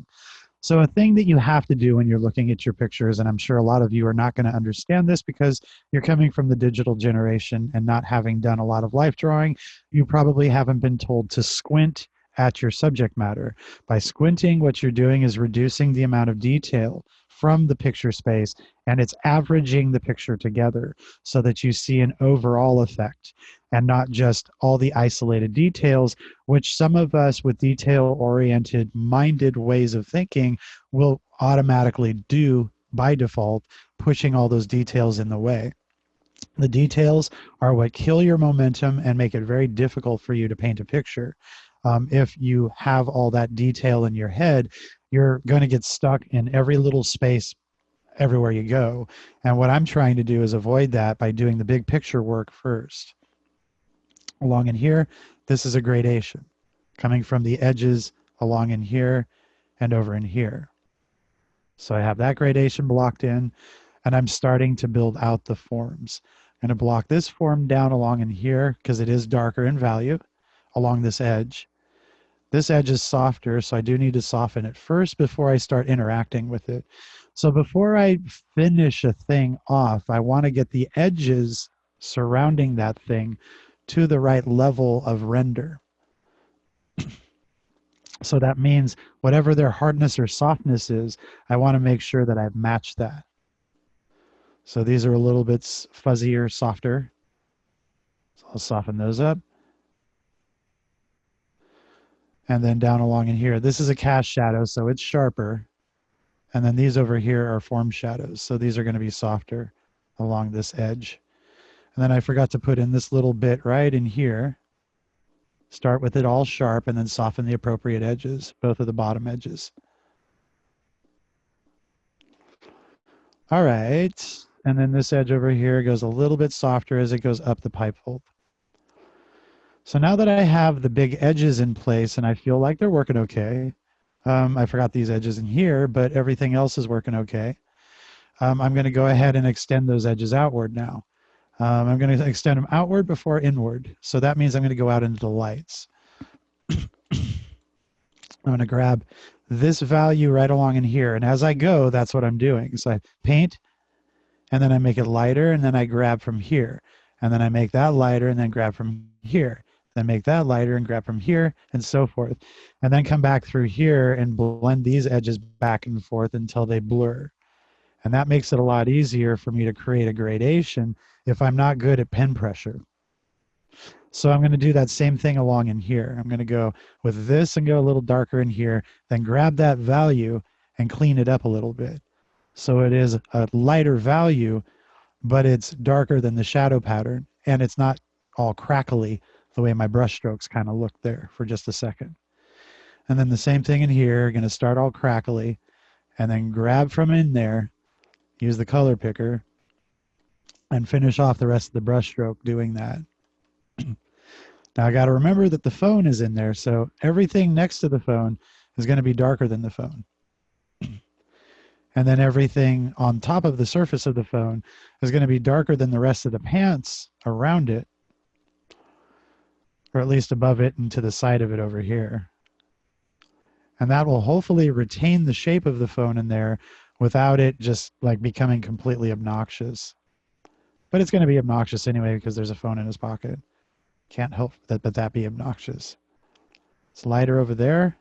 So a thing that you have to do when you're looking at your pictures, and I'm sure a lot of you are not going to understand this because you're coming from the digital generation and not having done a lot of life drawing, you probably haven't been told to squint at your subject matter. By squinting, what you're doing is reducing the amount of detail from the picture space, and it's averaging the picture together so that you see an overall effect and not just all the isolated details, which some of us with detail-oriented, minded ways of thinking will automatically do by default, pushing all those details in the way. The details are what kill your momentum and make it very difficult for you to paint a picture. If you have all that detail in your head, you're going to get stuck in every little space everywhere you go. And what I'm trying to do is avoid that by doing the big picture work first. Along in here, this is a gradation coming from the edges along in here and over in here. So I have that gradation blocked in, and I'm starting to build out the forms. I'm going to block this form down along in here because it is darker in value along this edge. This edge is softer, so I do need to soften it first before I start interacting with it. So before I finish a thing off, I want to get the edges surrounding that thing to the right level of render. So that means whatever their hardness or softness is, I want to make sure that I've matched that. So these are a little bit fuzzier, softer. So I'll soften those up. And then down along in here, this is a cast shadow, so it's sharper. And then these over here are form shadows. So these are going to be softer along this edge. And then I forgot to put in this little bit right in here. Start with it all sharp and then soften the appropriate edges, both of the bottom edges. All right. And then this edge over here goes a little bit softer as it goes up the pipe fold. So now that I have the big edges in place and I feel like they're working okay, I forgot these edges in here, but everything else is working okay. I'm going to go ahead and extend those edges outward now. I'm going to extend them outward before inward. So that means I'm going to go out into the lights. I'm going to grab this value right along in here. And as I go, that's what I'm doing. So I paint, and then I make it lighter, and then I grab from here. And then I make that lighter, and then grab from here. Then make that lighter and grab from here, and so forth. And then come back through here and blend these edges back and forth until they blur. And that makes it a lot easier for me to create a gradation if I'm not good at pen pressure. So I'm going to do that same thing along in here. I'm going to go with this and go a little darker in here, then grab that value and clean it up a little bit. So it is a lighter value, but it's darker than the shadow pattern, and it's not all crackly the way my brush strokes kind of look there for just a second. And then the same thing in here, going to start all crackly, and then grab from in there, use the color picker, and finish off the rest of the brush stroke doing that. Now I got to remember that the phone is in there, so everything next to the phone is going to be darker than the phone. And then everything on top of the surface of the phone is going to be darker than the rest of the pants around it, or at least above it and to the side of it over here. And that will hopefully retain the shape of the phone in there without it just like becoming completely obnoxious. But it's going to be obnoxious anyway because there's a phone in his pocket. Can't help that, but that be obnoxious. It's lighter over there.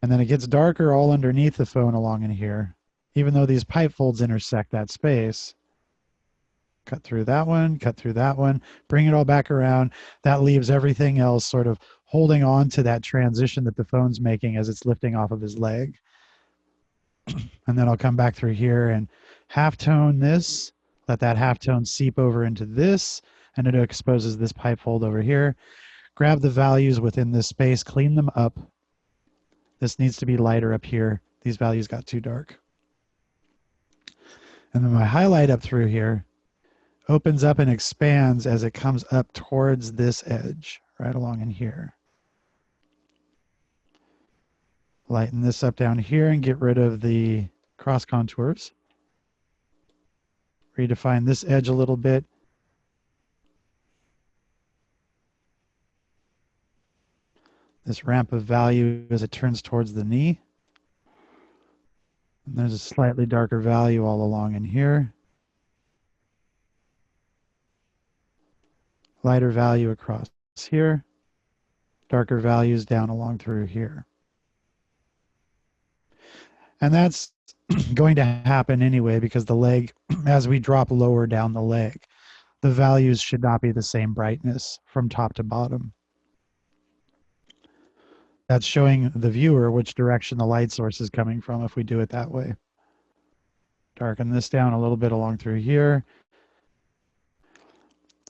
And then it gets darker all underneath the phone along in here, even though these pipe folds intersect that space. Cut through that one, cut through that one, bring it all back around. That leaves everything else sort of holding on to that transition that the phone's making as it's lifting off of his leg. And then I'll come back through here and halftone this, let that halftone seep over into this, and it exposes this pipe fold over here. Grab the values within this space, clean them up. This needs to be lighter up here. These values got too dark. And then my highlight up through here opens up and expands as it comes up towards this edge, right along in here. Lighten this up down here and get rid of the cross contours. Redefine this edge a little bit. This ramp of value as it turns towards the knee. And there's a slightly darker value all along in here. Lighter value across here. Darker values down along through here. And that's going to happen anyway because the leg, as we drop lower down the leg, the values should not be the same brightness from top to bottom. That's showing the viewer which direction the light source is coming from if we do it that way. Darken this down a little bit along through here.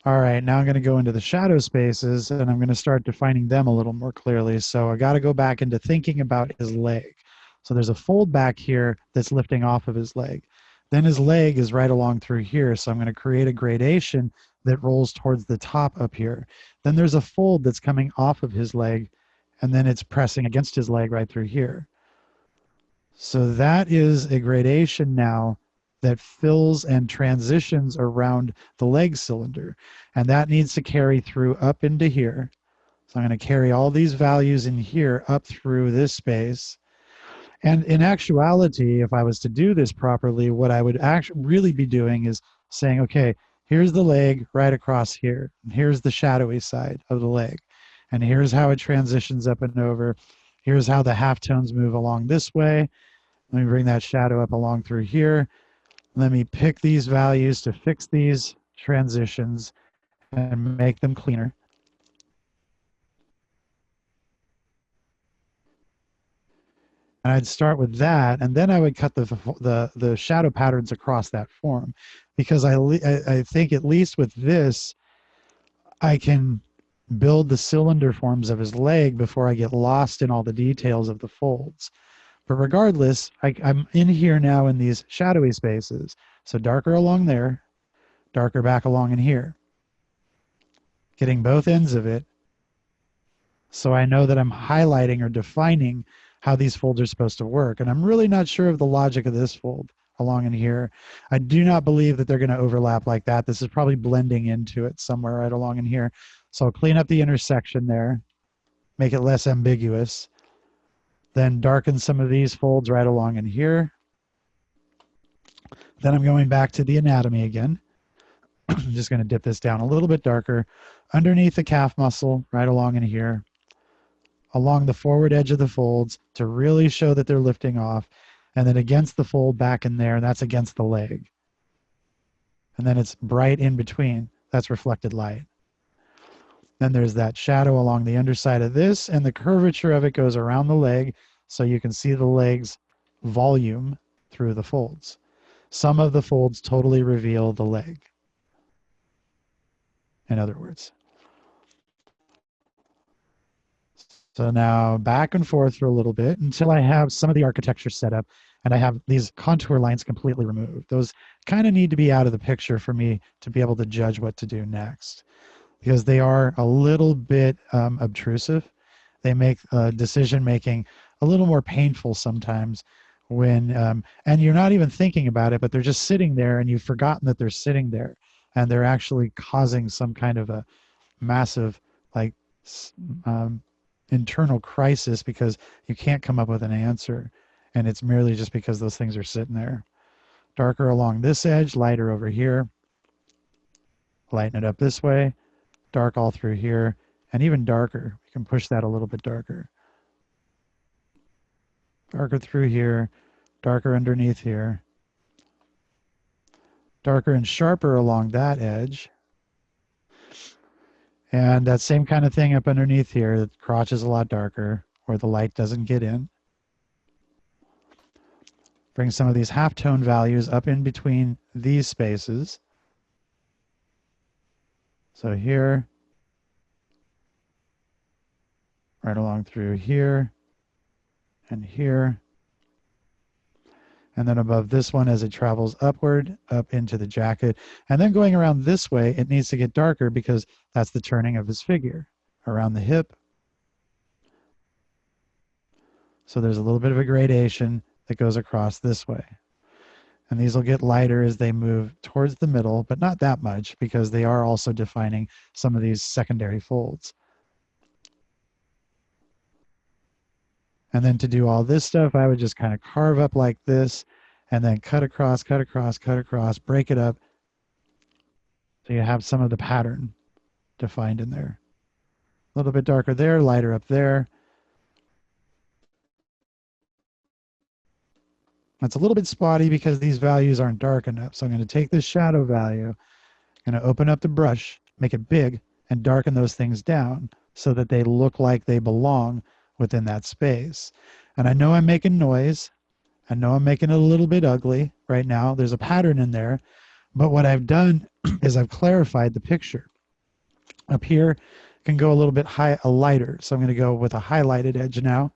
All right, now I'm going to go into the shadow spaces and I'm going to start defining them a little more clearly. So I got to go back into thinking about his leg. So there's a fold back here that's lifting off of his leg. Then his leg is right along through here. So I'm going to create a gradation that rolls towards the top up here. Then there's a fold that's coming off of his leg, and then it's pressing against his leg right through here. So that is a gradation now that fills and transitions around the leg cylinder. And that needs to carry through up into here. So I'm going to carry all these values in here up through this space. And in actuality, if I was to do this properly, what I would actually really be doing is saying, okay, here's the leg right across here. And here's the shadowy side of the leg. And here's how it transitions up and over. Here's how the halftones move along this way. Let me bring that shadow up along through here. Let me pick these values to fix these transitions and make them cleaner. And I'd start with that, and then I would cut the shadow patterns across that form, because I think at least with this, I can build the cylinder forms of his leg before I get lost in all the details of the folds. But regardless, I'm in here now in these shadowy spaces. So darker along there, darker back along in here. Getting both ends of it. So I know that I'm highlighting or defining how these folds are supposed to work. And I'm really not sure of the logic of this fold along in here. I do not believe that they're going to overlap like that. This is probably blending into it somewhere right along in here. So I'll clean up the intersection there, make it less ambiguous. Then darken some of these folds right along in here. Then I'm going back to the anatomy again. I'm just going to dip this down a little bit darker underneath the calf muscle right along in here, along the forward edge of the folds to really show that they're lifting off, and then against the fold back in there, and that's against the leg. And then it's bright in between. That's reflected light. Then there's that shadow along the underside of this, and the curvature of it goes around the leg so you can see the leg's volume through the folds. Some of the folds totally reveal the leg, in other words. So now back and forth for a little bit until I have some of the architecture set up and I have these contour lines completely removed. Those kind of need to be out of the picture for me to be able to judge what to do next, because they are a little bit obtrusive. They make decision making a little more painful sometimes when, and you're not even thinking about it, but they're just sitting there and you've forgotten that they're sitting there, and they're actually causing some kind of a massive, like, internal crisis because you can't come up with an answer, and it's merely just because those things are sitting there. Darker along this edge, lighter over here. Lighten it up this way. Dark all through here, and even darker. We can push that a little bit darker. Darker through here, darker underneath here. Darker and sharper along that edge. And that same kind of thing up underneath here. The crotch is a lot darker where the light doesn't get in. Bring some of these halftone values up in between these spaces. So here, right along through here and here. and then above this one as it travels upward, up into the jacket. And then going around this way, it needs to get darker because that's the turning of his figure around the hip. So there's a little bit of a gradation that goes across this way. And these will get lighter as they move towards the middle, but not that much because they are also defining some of these secondary folds. And then to do all this stuff, I would just kind of carve up like this and then cut across, cut across, cut across, break it up. So you have some of the pattern defined in there. A little bit darker there, lighter up there. That's a little bit spotty because these values aren't dark enough. So I'm going to take this shadow value, I'm going to open up the brush, make it big, and darken those things down so that they look like they belong within that space. And I know I'm making noise. I know I'm making it a little bit ugly right now. There's a pattern in there. But what I've done is I've clarified the picture. Up here, I can go a little bit lighter. So I'm going to go with a highlighted edge now.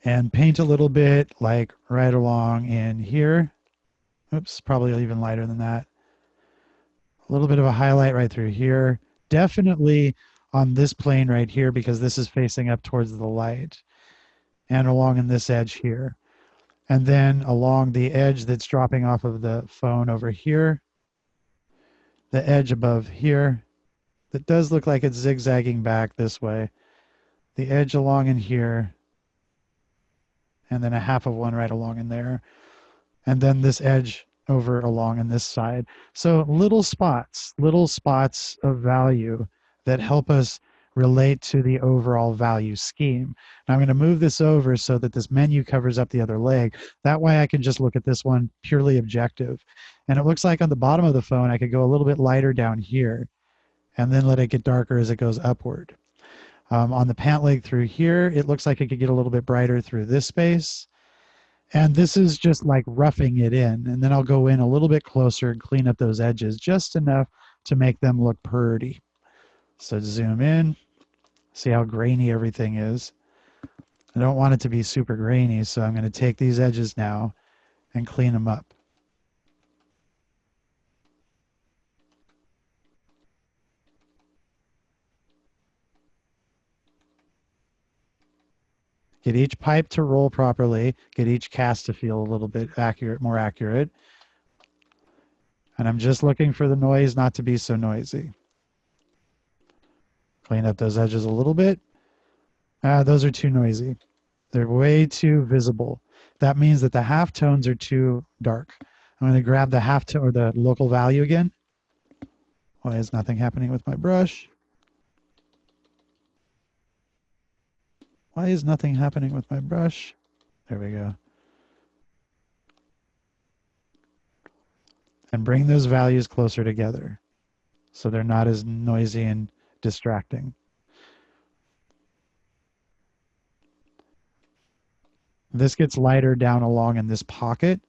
And paint a little bit like right along in here. Oops, probably even lighter than that. A little bit of a highlight right through here. Definitely on this plane right here because this is facing up towards the light. And along in this edge here. And then along the edge that's dropping off of the phone over here. The edge above here. That does look like it's zigzagging back this way. The edge along in here. And then a half of one right along in there. And then this edge over along in this side. So little spots of value that help us relate to the overall value scheme. Now I'm going to move this over so that this menu covers up the other leg. That way I can just look at this one purely objective. And it looks like on the bottom of the phone, I could go a little bit lighter down here and then let it get darker as it goes upward. On the pant leg through here, it looks like it could get a little bit brighter through this space. And this is just like roughing it in. And then I'll go in a little bit closer and clean up those edges just enough to make them look pretty. So zoom in, see how grainy everything is. I don't want it to be super grainy, so I'm going to take these edges now and clean them up. Get each pipe to roll properly, get each cast to feel a little bit accurate, more accurate. And I'm just looking for the noise not to be so noisy. Clean up those edges a little bit. Those are too noisy. They're way too visible. That means that the halftones are too dark. I'm going to grab the halftone or the local value again. Why is nothing happening with my brush? Why is nothing happening with my brush? There we go. And bring those values closer together so they're not as noisy and distracting. This gets lighter down along in this pocket.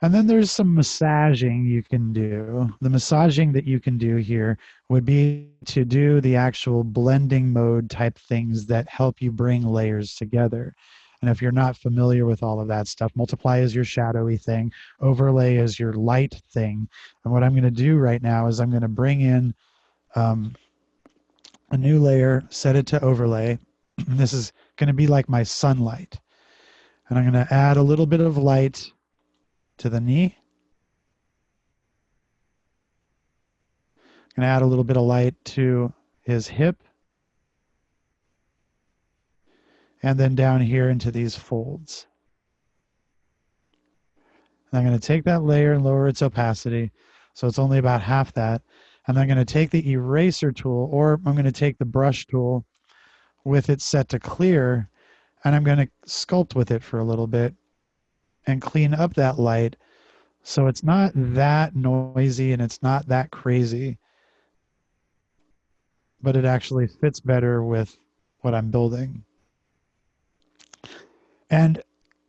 And then there's some massaging you can do. The massaging that you can do here would be to do the actual blending mode type things that help you bring layers together. And if you're not familiar with all of that stuff, multiply is your shadowy thing, overlay is your light thing. And what I'm going to do right now is I'm going to bring in a new layer, set it to overlay. This is going to be like my sunlight. And I'm going to add a little bit of light to the knee. I'm going to add a little bit of light to his hip. And then down here into these folds. And I'm going to take that layer and lower its opacity. So it's only about half that. And I'm going to take the eraser tool, or I'm going to take the brush tool with it set to clear, and I'm going to sculpt with it for a little bit and clean up that light so it's not that noisy and it's not that crazy, but it actually fits better with what I'm building. And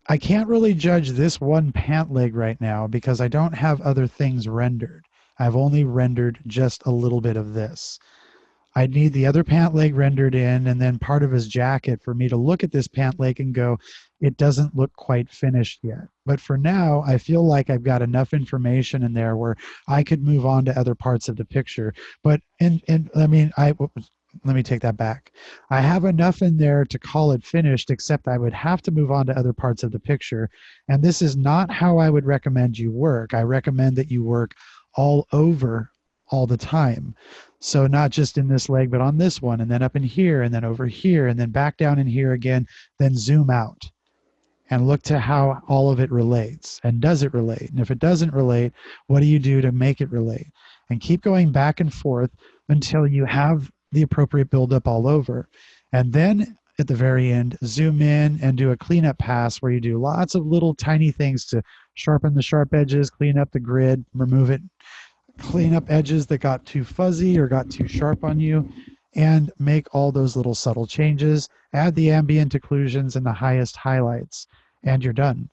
I can't really judge this one pant leg right now because I don't have other things rendered. I've only rendered just a little bit of this. I'd need the other pant leg rendered in and then part of his jacket for me to look at this pant leg and go, it doesn't look quite finished yet. But for now, I feel like I've got enough information in there where I could move on to other parts of the picture. But I mean, let me take that back. I have enough in there to call it finished, except I would have to move on to other parts of the picture. And this is not how I would recommend you work. I recommend that you work all over all the time. So not just in this leg, but on this one, and then up in here, and then over here, and then back down in here again, then zoom out and look to how all of it relates. And does it relate? And if it doesn't relate, what do you do to make it relate? And keep going back and forth until you have the appropriate buildup all over. And then at the very end, zoom in and do a cleanup pass where you do lots of little tiny things to sharpen the sharp edges, clean up the grid, remove it, clean up edges that got too fuzzy or got too sharp on you, and make all those little subtle changes, add the ambient occlusions and the highest highlights, and you're done.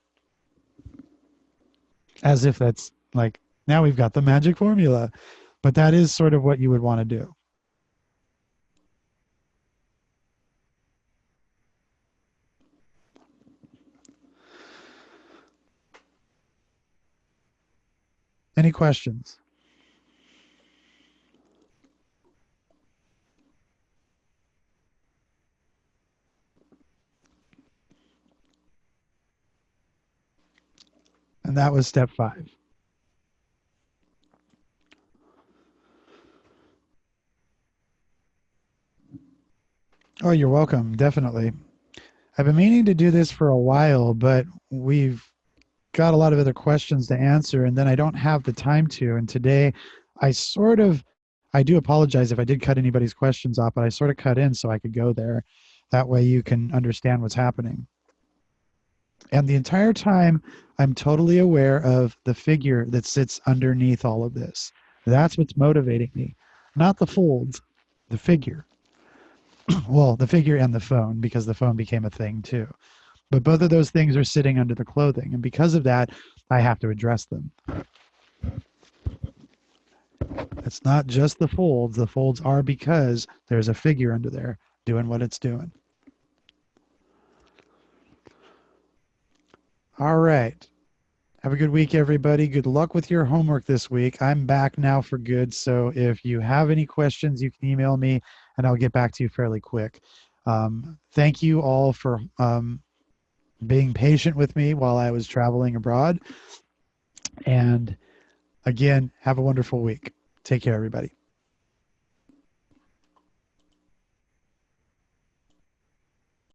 As if that's like, now we've got the magic formula. But that is sort of what you would want to do. Any questions? And that was step 5. Oh, you're welcome. Definitely. I've been meaning to do this for a while, but we've got a lot of other questions to answer, and then I don't have the time to. And today, I sort of, I do apologize if I did cut anybody's questions off, but I sort of cut in so I could go there. That way you can understand what's happening. And the entire time, I'm totally aware of the figure that sits underneath all of this. That's what's motivating me, not the folds, the figure. Well, the figure and the phone, because the phone became a thing too. But both of those things are sitting under the clothing. And because of that, I have to address them. It's not just the folds. The folds are because there's a figure under there doing what it's doing. All right. Have a good week, everybody. Good luck with your homework this week. I'm back now for good. So if you have any questions, you can email me and I'll get back to you fairly quick. Thank you all for being patient with me while I was traveling abroad. And again, have a wonderful week. Take care, everybody.